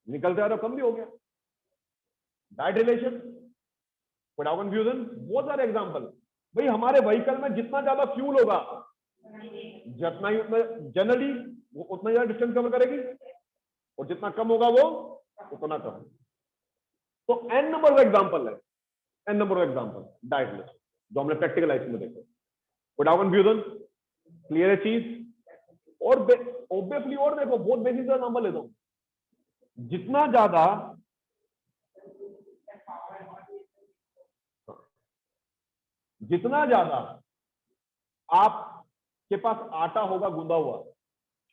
निकलते आ रहा कम भी हो गया। Direct relation, without confusion. बहुत सारे एग्जांपल। भाई हमारे व्हीकल में जितना ज्यादा फ्यूल होगा, जितना ही उतना जनरली वो उतना ज्यादा डिस्टेंस कवर करेगी, और जितना कम होगा वो उतना कम। तो n नंबर ऑफ एग्जांपल है, n number of example direct relation, जो हमने प्रैक्टिकल लाइफ में देखा। विदाउट कंफ्यूजन, क्लियर है चीज। और ऑब्वियसली और देखो, बहुत बेसिक सा नंबर लेता हूं, जितना ज्यादा आपके पास आटा होगा गूंदा हुआ,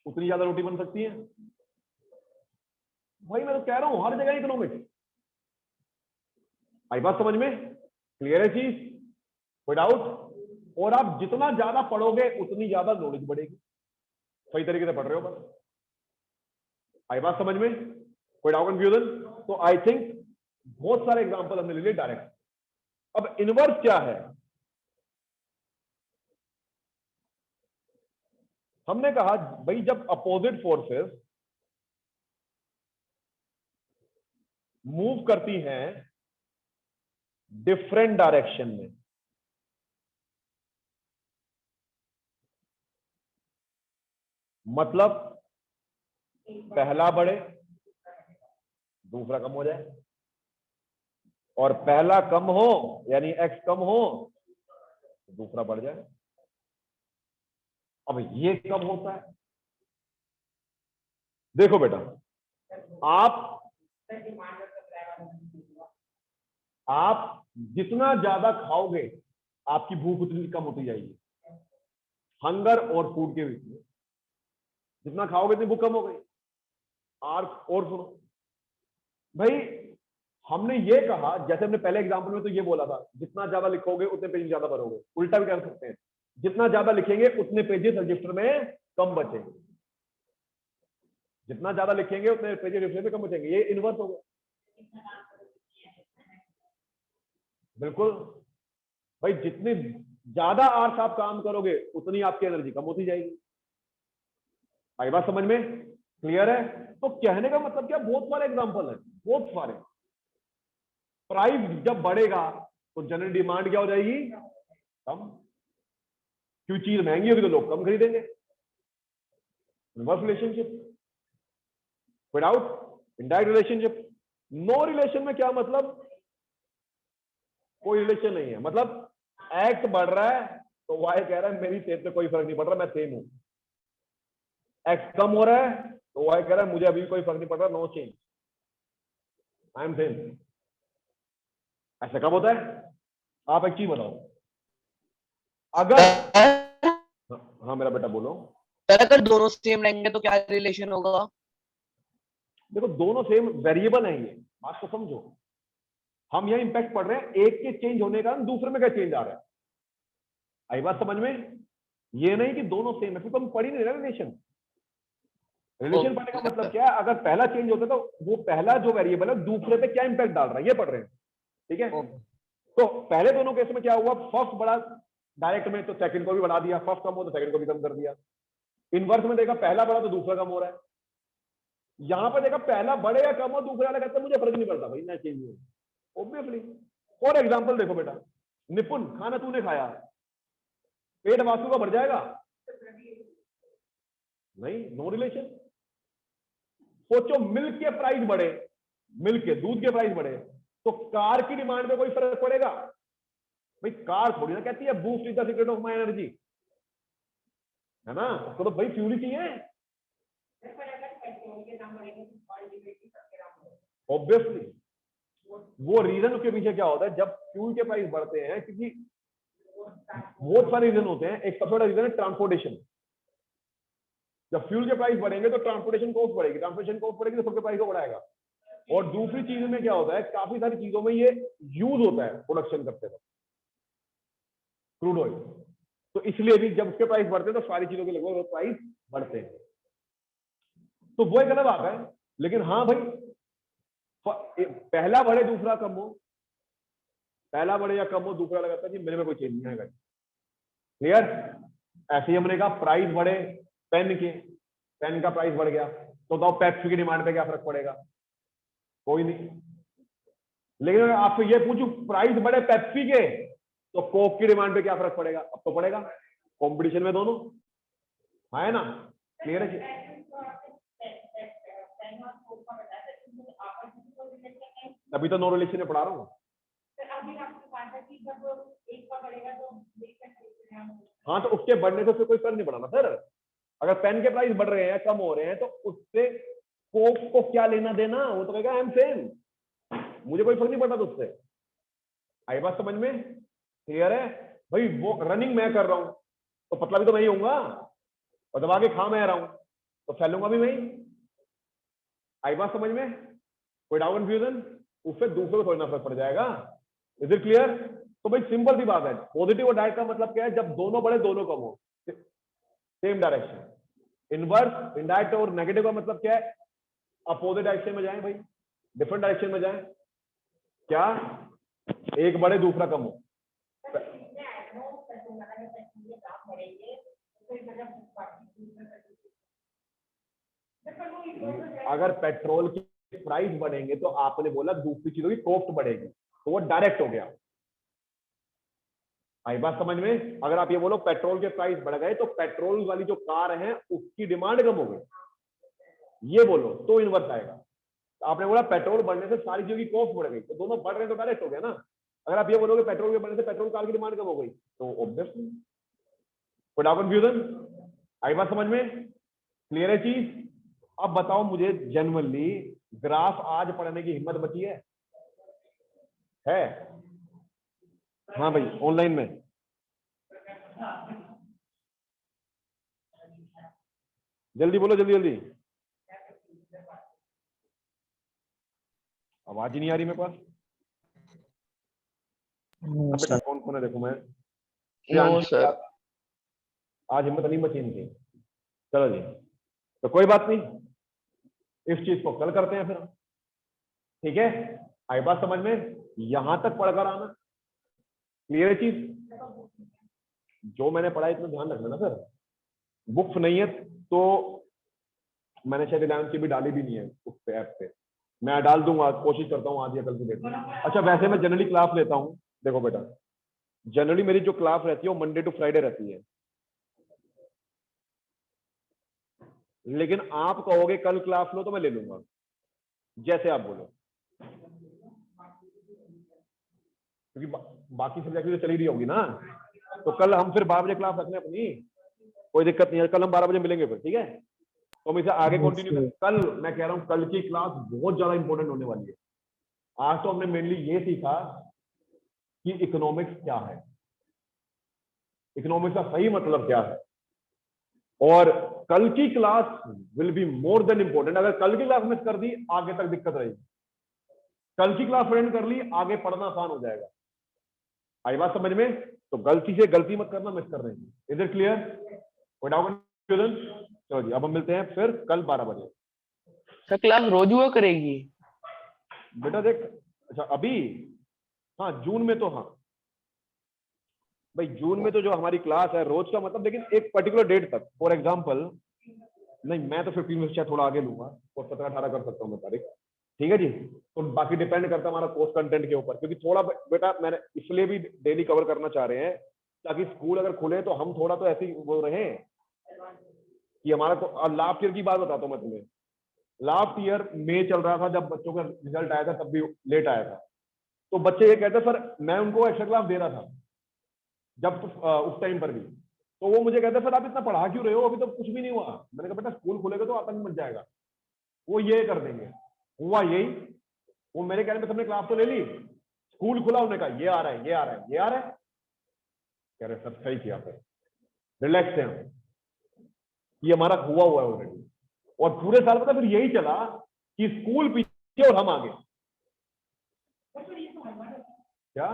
उतनी ज्यादा रोटी बन सकती है। भाई मैं तो कह रहा हूं हर जगह इकोनॉमिक्स। आई बात समझ में? क्लियर है चीज, विदाउट। और आप जितना ज्यादा पढ़ोगे उतनी ज्यादा नॉलेज बढ़ेगी। सही तरीके से पढ़ रहे हो बस। आई बात समझ में? Without confusion. तो आई थिंक बहुत सारे एग्जांपल हमने ले लिए डायरेक्ट। अब इनवर्स क्या है? हमने कहा भाई जब अपोजिट फोर्सेस मूव करती हैं डिफरेंट डायरेक्शन में, मतलब पहला बढ़े दूसरा कम हो जाए, और पहला कम हो यानी एक्स कम हो दूसरा बढ़ जाए। अब ये कब होता है? देखो बेटा, आप जितना ज्यादा खाओगे आपकी भूख उतनी कम होती जाएगी। हंगर और फूड के बीच में जितना खाओगे इतनी भूख कम हो गई। और सुनो भाई, हमने ये कहा, जैसे हमने पहले एग्जांपल में तो ये बोला था, जितना ज्यादा लिखोगे उतने पेज ज्यादा भरोगे। उल्टा भी कर सकते हैं, जितना ज्यादा लिखेंगे उतने पेजेस रजिस्टर में कम बचेंगे। जितना ज्यादा लिखेंगे उतने पेजेस रजिस्टर में कम बचेंगे। ये इनवर्स हो गया। बिल्कुल भाई, जितने ज्यादा आवर्स आप काम करोगे उतनी आपकी एनर्जी कम होती जाएगी। आई बात समझ में? क्लियर है? तो कहने का मतलब क्या, बहुत सारे एग्जांपल है, बहुत सारे। प्राइस जब बढ़ेगा तो जनरल डिमांड क्या हो जाएगी? कम। क्यों? चीज महंगी होगी तो लोग कम खरीदेंगे। Reverse relationship. Without indirect relationship. No relation में क्या मतलब? कोई रिलेशन नहीं है। मतलब एक्स बढ़ रहा है तो वाई कह रहा है मेरी तेज पे कोई फर्क नहीं पड़ रहा, मैं सेम हूं। एक्स कम हो रहा है तो वाई कह रहा है मुझे अभी कोई फर्क नहीं पड़ रहा, no change, I am same. ऐसा कब होता है? आप एक चीज बताओ, अगर हाँ मेरा बेटा बोलो। अगर दोनों सेम रहेंगे तो क्या रिलेशन होगा? देखो दोनों सेम वेरिएबल हैं, ये बात को समझो। हम यह इंपैक्ट पढ़ रहे हैं, एक के चेंज होने का दूसरे में क्या चेंज आ रहा है। आई बात समझ में? ये नहीं कि दोनों सेम है, फिर तो हम पढ़ ही नहीं रहे रिलेशन। रिलेशन पढ़ने का मतलब क्या है? अगर पहला चेंज होता है तो वो पहला जो वेरिएबल है दूसरे पे क्या इंपैक्ट डाल रहा है, ये पढ़ रहे हैं। ठीक है? तो पहले दोनों केस में क्या हुआ? फर्स्ट बढ़ा डायरेक्ट में तो सेकंड को भी बढ़ा दिया, फर्स्ट कम हो तो सेकंड को भी कम कर दिया। इनवर्स में देखा पहला बढ़ा तो दूसरा कम हो रहा है। यहां पर देखा पहला बढ़े या कम हो, दूसरा वाला कहता है मुझे फर्क नहीं पड़ता भाई, मैं चेंज हूं। ऑब्वियसली। फॉर एग्जाम्पल देखो बेटा, निपुण खाना तूने खाया, पेट वासु का बढ़ जाएगा? नहीं, नो रिलेशन। सोचो मिल्क के प्राइस बढ़े, मिल्क के दूध के प्राइस बढ़े तो कार की डिमांड में कोई फर्क पड़ेगा? भाई कार थोड़ी ना कहती है boost is the secret of my energy, है ना, उसको तो भाई फ्यूल ही चाहिए ऑब्वियसली। वो रीजन उसके पीछे क्या होता है, जब फ्यूल के प्राइस बढ़ते हैं, क्योंकि बहुत सारे रीजन होते हैं, एक सबसे बड़ा रीजन है ट्रांसपोर्टेशन। जब फ्यूल के प्राइस बढ़ेंगे तो ट्रांसपोर्टेशन कॉस्ट बढ़ेगी, ट्रांसपोर्टेशन कॉस्ट बढ़ेगी तो सबके प्राइस को बढ़ाएगा। और दूसरी चीज में क्या होता है, काफी सारी चीजों में ये यूज होता है प्रोडक्शन करते वक्त, क्रूड ऑयल, तो इसलिए भी जब उसके प्राइस बढ़ते हैं तो सारी चीजों के लगभग प्राइस बढ़ते हैं। तो वो एक अलग बात है। लेकिन हाँ भाई, पहला बढ़े दूसरा कम हो, पहला बढ़े या कम हो, दूसरा लगाता है कि मेरे में कोई चेंज नहीं आएगा। क्लियर? ऐसे ही हमने कहा प्राइस बढ़े पेन के, पेन का प्राइस बढ़ गया तो बताओ पेप्सी की डिमांड पे क्या फर्क पड़ेगा? कोई नहीं। लेकिन अगर आपसे ये पूछूं प्राइस बढ़े पेप्सी के तो कोक की डिमांड पे क्या फर्क पड़ेगा? अब तो पड़ेगा, कंपटीशन में दोनों, है ना? क्लियर है? अभी तो नो रिलेशन में पढ़ा रहा हूँ। हाँ तो उसके बढ़ने से उससे कोई फर्क नहीं पड़ा ना सर। अगर पेन के प्राइस बढ़ रहे हैं, कम हो रहे हैं, तो उससे कोक को क्या लेना देना? वो तो कहेगा आई एम सेम, मुझे कोई फर्क नहीं पड़ता तो उससे। आई बात समझ में? क्लियर है भाई? वो रनिंग मैं कर रहा हूं तो पतला भी तो मैं ही होऊंगा, और दबा के खा मैं रहा हूं तो फैलूंगा भी मैं ही। आई बात समझ में? कोई डाउट कंफ्यूजन? उससे दूसरों को थोड़ी ना फर्क पड़ जाएगा। Is it clear? तो भाई सिंपल सी बात है, पॉजिटिव और डायरेक्ट का मतलब क्या है? जब दोनों बढ़े दोनों कम हो, सेम डायरेक्शन। इनवर्स इनडायरेक्ट और नेगेटिव का मतलब क्या है? अपोजिट डायरेक्शन में जाएं भाई, डिफरेंट डायरेक्शन में जाएं। क्या? एक बढ़े दूसरा कम हो। अगर पेट्रोल की प्राइस बढ़ेंगे तो आपने बोला दूसरी चीजों की कॉस्ट बढ़ेगी, तो वो डायरेक्ट हो गया। आई बात समझ में? अगर आप ये बोलो पेट्रोल के प्राइस बढ़ गए तो पेट्रोल वाली जो कार है उसकी डिमांड कम हो गई, ये बोलो तो इनवर्स आएगा। आपने बोला पेट्रोल बढ़ने से सारी चीजों की कॉस्ट बढ़ गई, तो दोनों बढ़ रहे हैं तो डायरेक्ट हो गया ना। अगर आप ये बोलोगे पेट्रोल के बढ़ने से पेट्रोल कार की डिमांड कम हो गई, तो ऑब्वियसली कोई कंफ्यूजन? आई बात समझ में? क्लियर है चीज? अब बताओ मुझे, जनरली ग्राफ आज पढ़ने की हिम्मत बची है? हाँ भाई ऑनलाइन में जल्दी बोलो, जल्दी जल्दी। आवाज ही नहीं आ रही मेरे पास। बेटा कौन कौन है देखो मैं। No sir. आज हिम्मत नहीं बची इनकी। चलो जी, तो कोई बात नहीं, इस चीज को कल करते हैं फिर। ठीक है? आई बात समझ में? यहां तक पढ़कर आना। क्लियर है चीज? जो मैंने पढ़ा इतना ध्यान रखना ना सर। बुक्स नहीं है तो मैंने शायद 11 की भी डाली भी नहीं है उस पे ऐप पे, मैं डाल दूंगा, कोशिश करता हूँ आज या कल से लेता हूँ। अच्छा वैसे मैं जनरली क्लास लेता हूँ, देखो बेटा जनरली मेरी जो क्लास रहती है वो मंडे टू फ्राइडे रहती है, लेकिन आप कहोगे कल क्लास लो तो मैं ले लूंगा, जैसे आप बोलो, क्योंकि बाकी सब्जेक्ट तो चली रही होगी ना। तो कल हम फिर 12 बजे क्लास रखने अपनी, कोई दिक्कत नहीं है, कल हम 12 बजे मिलेंगे फिर, ठीक है? तो हम इसे आगे कंटिन्यू कल मैं कह रहा हूँ कल की क्लास बहुत ज्यादा इंपॉर्टेंट होने वाली है। आज तो हमने मेनली ये सीखा कि इकोनॉमिक्स क्या है, इकोनॉमिक्स का सही मतलब क्या है, और कल की class will be more than important. अगर कल की क्लास मिस कर दी आगे तक दिक्कत रहेगी, कल की क्लास अटेंड कर ली आगे पढ़ना आसान हो जाएगा। आई बात समझ में? तो गलती से गलती मत करना मिस करने की। Is it clear? कोई डाउट? चलो जी अब हम मिलते हैं फिर कल 12 बजे। सर क्लास रोज हुआ करेगी? बेटा देख, अच्छा अभी हाँ जून में तो हाँ भाई, जून में तो जो हमारी क्लास है रोज का मतलब, लेकिन एक पर्टिकुलर डेट तक। फॉर एग्जांपल नहीं मैं तो 15 मिनट शायद थोड़ा आगे लूंगा और 17-18 कर सकता हूँ मैं तारीख, ठीक है जी? तो बाकी डिपेंड करता है हमारा कोर्स कंटेंट के ऊपर, क्योंकि थोड़ा बेटा मैंने इसलिए भी डेली कवर करना चाह रहे हैं ताकि स्कूल अगर खुले तो हम थोड़ा तो ऐसे ही वो रहे कि हमारा तो। लास्ट ईयर की बात बताता हूँ मैं तुम्हें, लास्ट ईयर मई चल रहा था जब बच्चों का रिजल्ट आया था, तब भी लेट आया था, तो बच्चे ये कहते सर मैं उनको एक्स्ट्रा क्लास दे रहा था, जब उस टाइम पर भी। तो वो मुझे कहते सर आप इतना पढ़ा क्यों रहे हो, अभी तो कुछ भी नहीं हुआ। मैंने कहा बेटा स्कूल खुलेगा तो आतंक मच जाएगा, वो ये कर देंगे। हुआ यही, वो मेरे कहने पे सबने क्लास तो ले ली, स्कूल खुला, उन्होंने कहा ये आ रहा है, ये आ रहा है, ये आ रहा है। कह रहे सर सही किया, फिर रिलैक्स है, ये हमारा हुआ है ऑलरेडी। और पूरे साल पता फिर यही चला कि स्कूल पीछे और हम आगे। क्या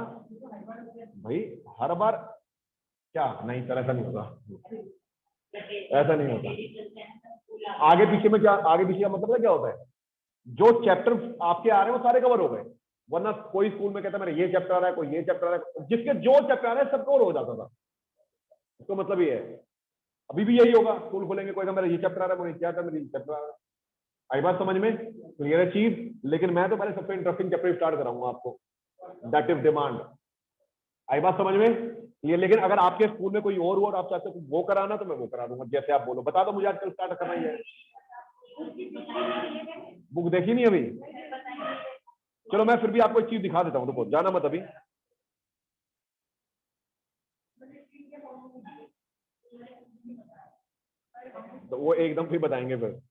भाई हर बार क्या? नहीं सर ऐसा नहीं होता, ऐसा नहीं होता। आगे पीछे में क्या, आगे पीछे का मतलब क्या होता है, जो चैप्टर आपके आ रहे हैं वो सारे कवर हो गए। वरना कोई स्कूल में कहता है मेरा ये चैप्टर आ रहा है, कोई ये चैप्टर आ रहा है, जिसके जो चैप्टर आ रहे हैं सब कवर हो जाता था। इसका मतलब ये है अभी भी यही होगा, स्कूल खोलेंगे कोई मेरा ये चैप्टर आ रहा है, मेरा क्या था, मेरा ये चैप्टर आ रहा है। आई बात समझ में? क्लियर है चीज? लेकिन मैं तो पहले सबसे इंटरेस्टिंग चैप्टर स्टार्ट कराऊंगा आपको, दैट इज डिमांड। आई बात समझ में? ये लेकिन अगर आपके स्कूल में कोई और आप चाहते हो वो कराना तो मैं वो करा दूंगा, जैसे आप बोलो। बता दो मुझे आजकल स्टार्ट करना ही है। बुक देखी नहीं अभी? चलो मैं फिर भी आपको एक चीज दिखा देता हूँ, तो जाना मत अभी। तो वो एकदम फिर बताएंगे फिर।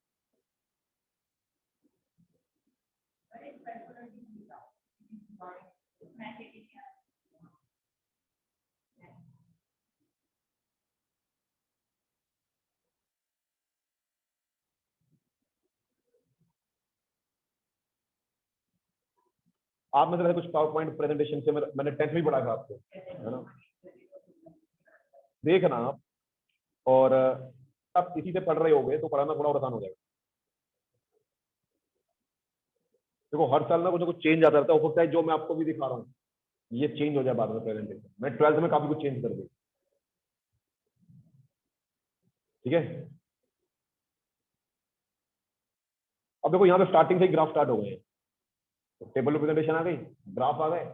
आप में से कुछ पावर पॉइंट प्रेजेंटेशन से मैंने 10th में पढ़ा था आपको, है ना? देखना आप, और आप इसी से पढ़ रहे होगे तो पढ़ाना थोड़ा और आसान हो जाएगा। देखो हर साल ना कुछ ना कुछ चेंज आता रहता है, हो सकता है जो मैं आपको भी दिखा रहा हूँ ये चेंज हो जाए बाद में प्रेजेंटेशन। मैं 12th में काफी कुछ चेंज कर दी, ठीक है? अब देखो यहाँ पे स्टार्टिंग से ही ग्राफ स्टार्ट हो गए हैं, तो टेबल प्रेजेंटेशन आ गई, ग्राफ आ गए।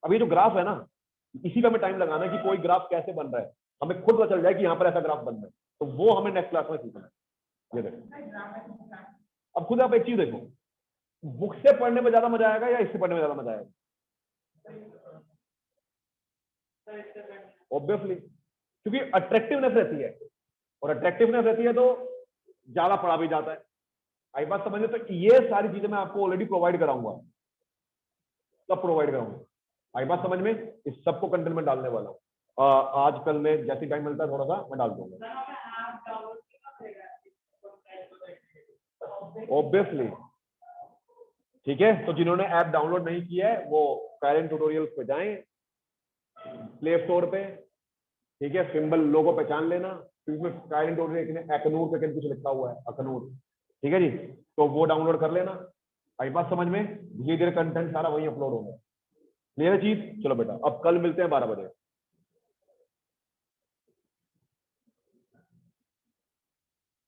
अब ये जो ग्राफ है ना, इसी पे हमें टाइम लगाना है कि कोई ग्राफ कैसे बन रहा है, हमें खुद पता चल जाए कि यहाँ पर ऐसा ग्राफ बन रहा है, तो वो हमें नेक्स्ट क्लास में सीखना है। ये देखो, अब खुद आप एक चीज देखो, बुक से पढ़ने में ज्यादा मजा आएगा या इससे पढ़ने में ज्यादा मजा आएगा? ऑब्वियसली, क्योंकि अट्रैक्टिवनेस रहती है, और अट्रैक्टिवनेस रहती है तो ज्यादा पढ़ा भी जाता है। आई बात समझे? तो ये सारी चीजें मैं आपको ऑलरेडी प्रोवाइड कराऊंगा, सब प्रोवाइड कराऊंगा। आई बात समझ में? इस सबको कंटेंट में डालने वाला हूँ, आज कल में जैसे टाइम मिलता है थोड़ा सा मैं डाल दूंगा, ऑब्वियसली। ठीक है, तो जिन्होंने ऐप डाउनलोड नहीं किया है वो पेरेंट ट्यूटोरियल्स पे जाएं, प्ले स्टोर पे, ठीक है? सिंबल लोगो पहचान लेना, क्योंकि पेरेंट ट्यूटोरियल अखनूर पे कुछ लिखा हुआ है, अखनूर, ठीक है जी? तो वो डाउनलोड कर लेना। आई बात समझ में? धीरे धीरे कंटेंट सारा वही अपलोड होगा। क्लियर है चीज? चलो बेटा अब कल मिलते हैं 12 बजे।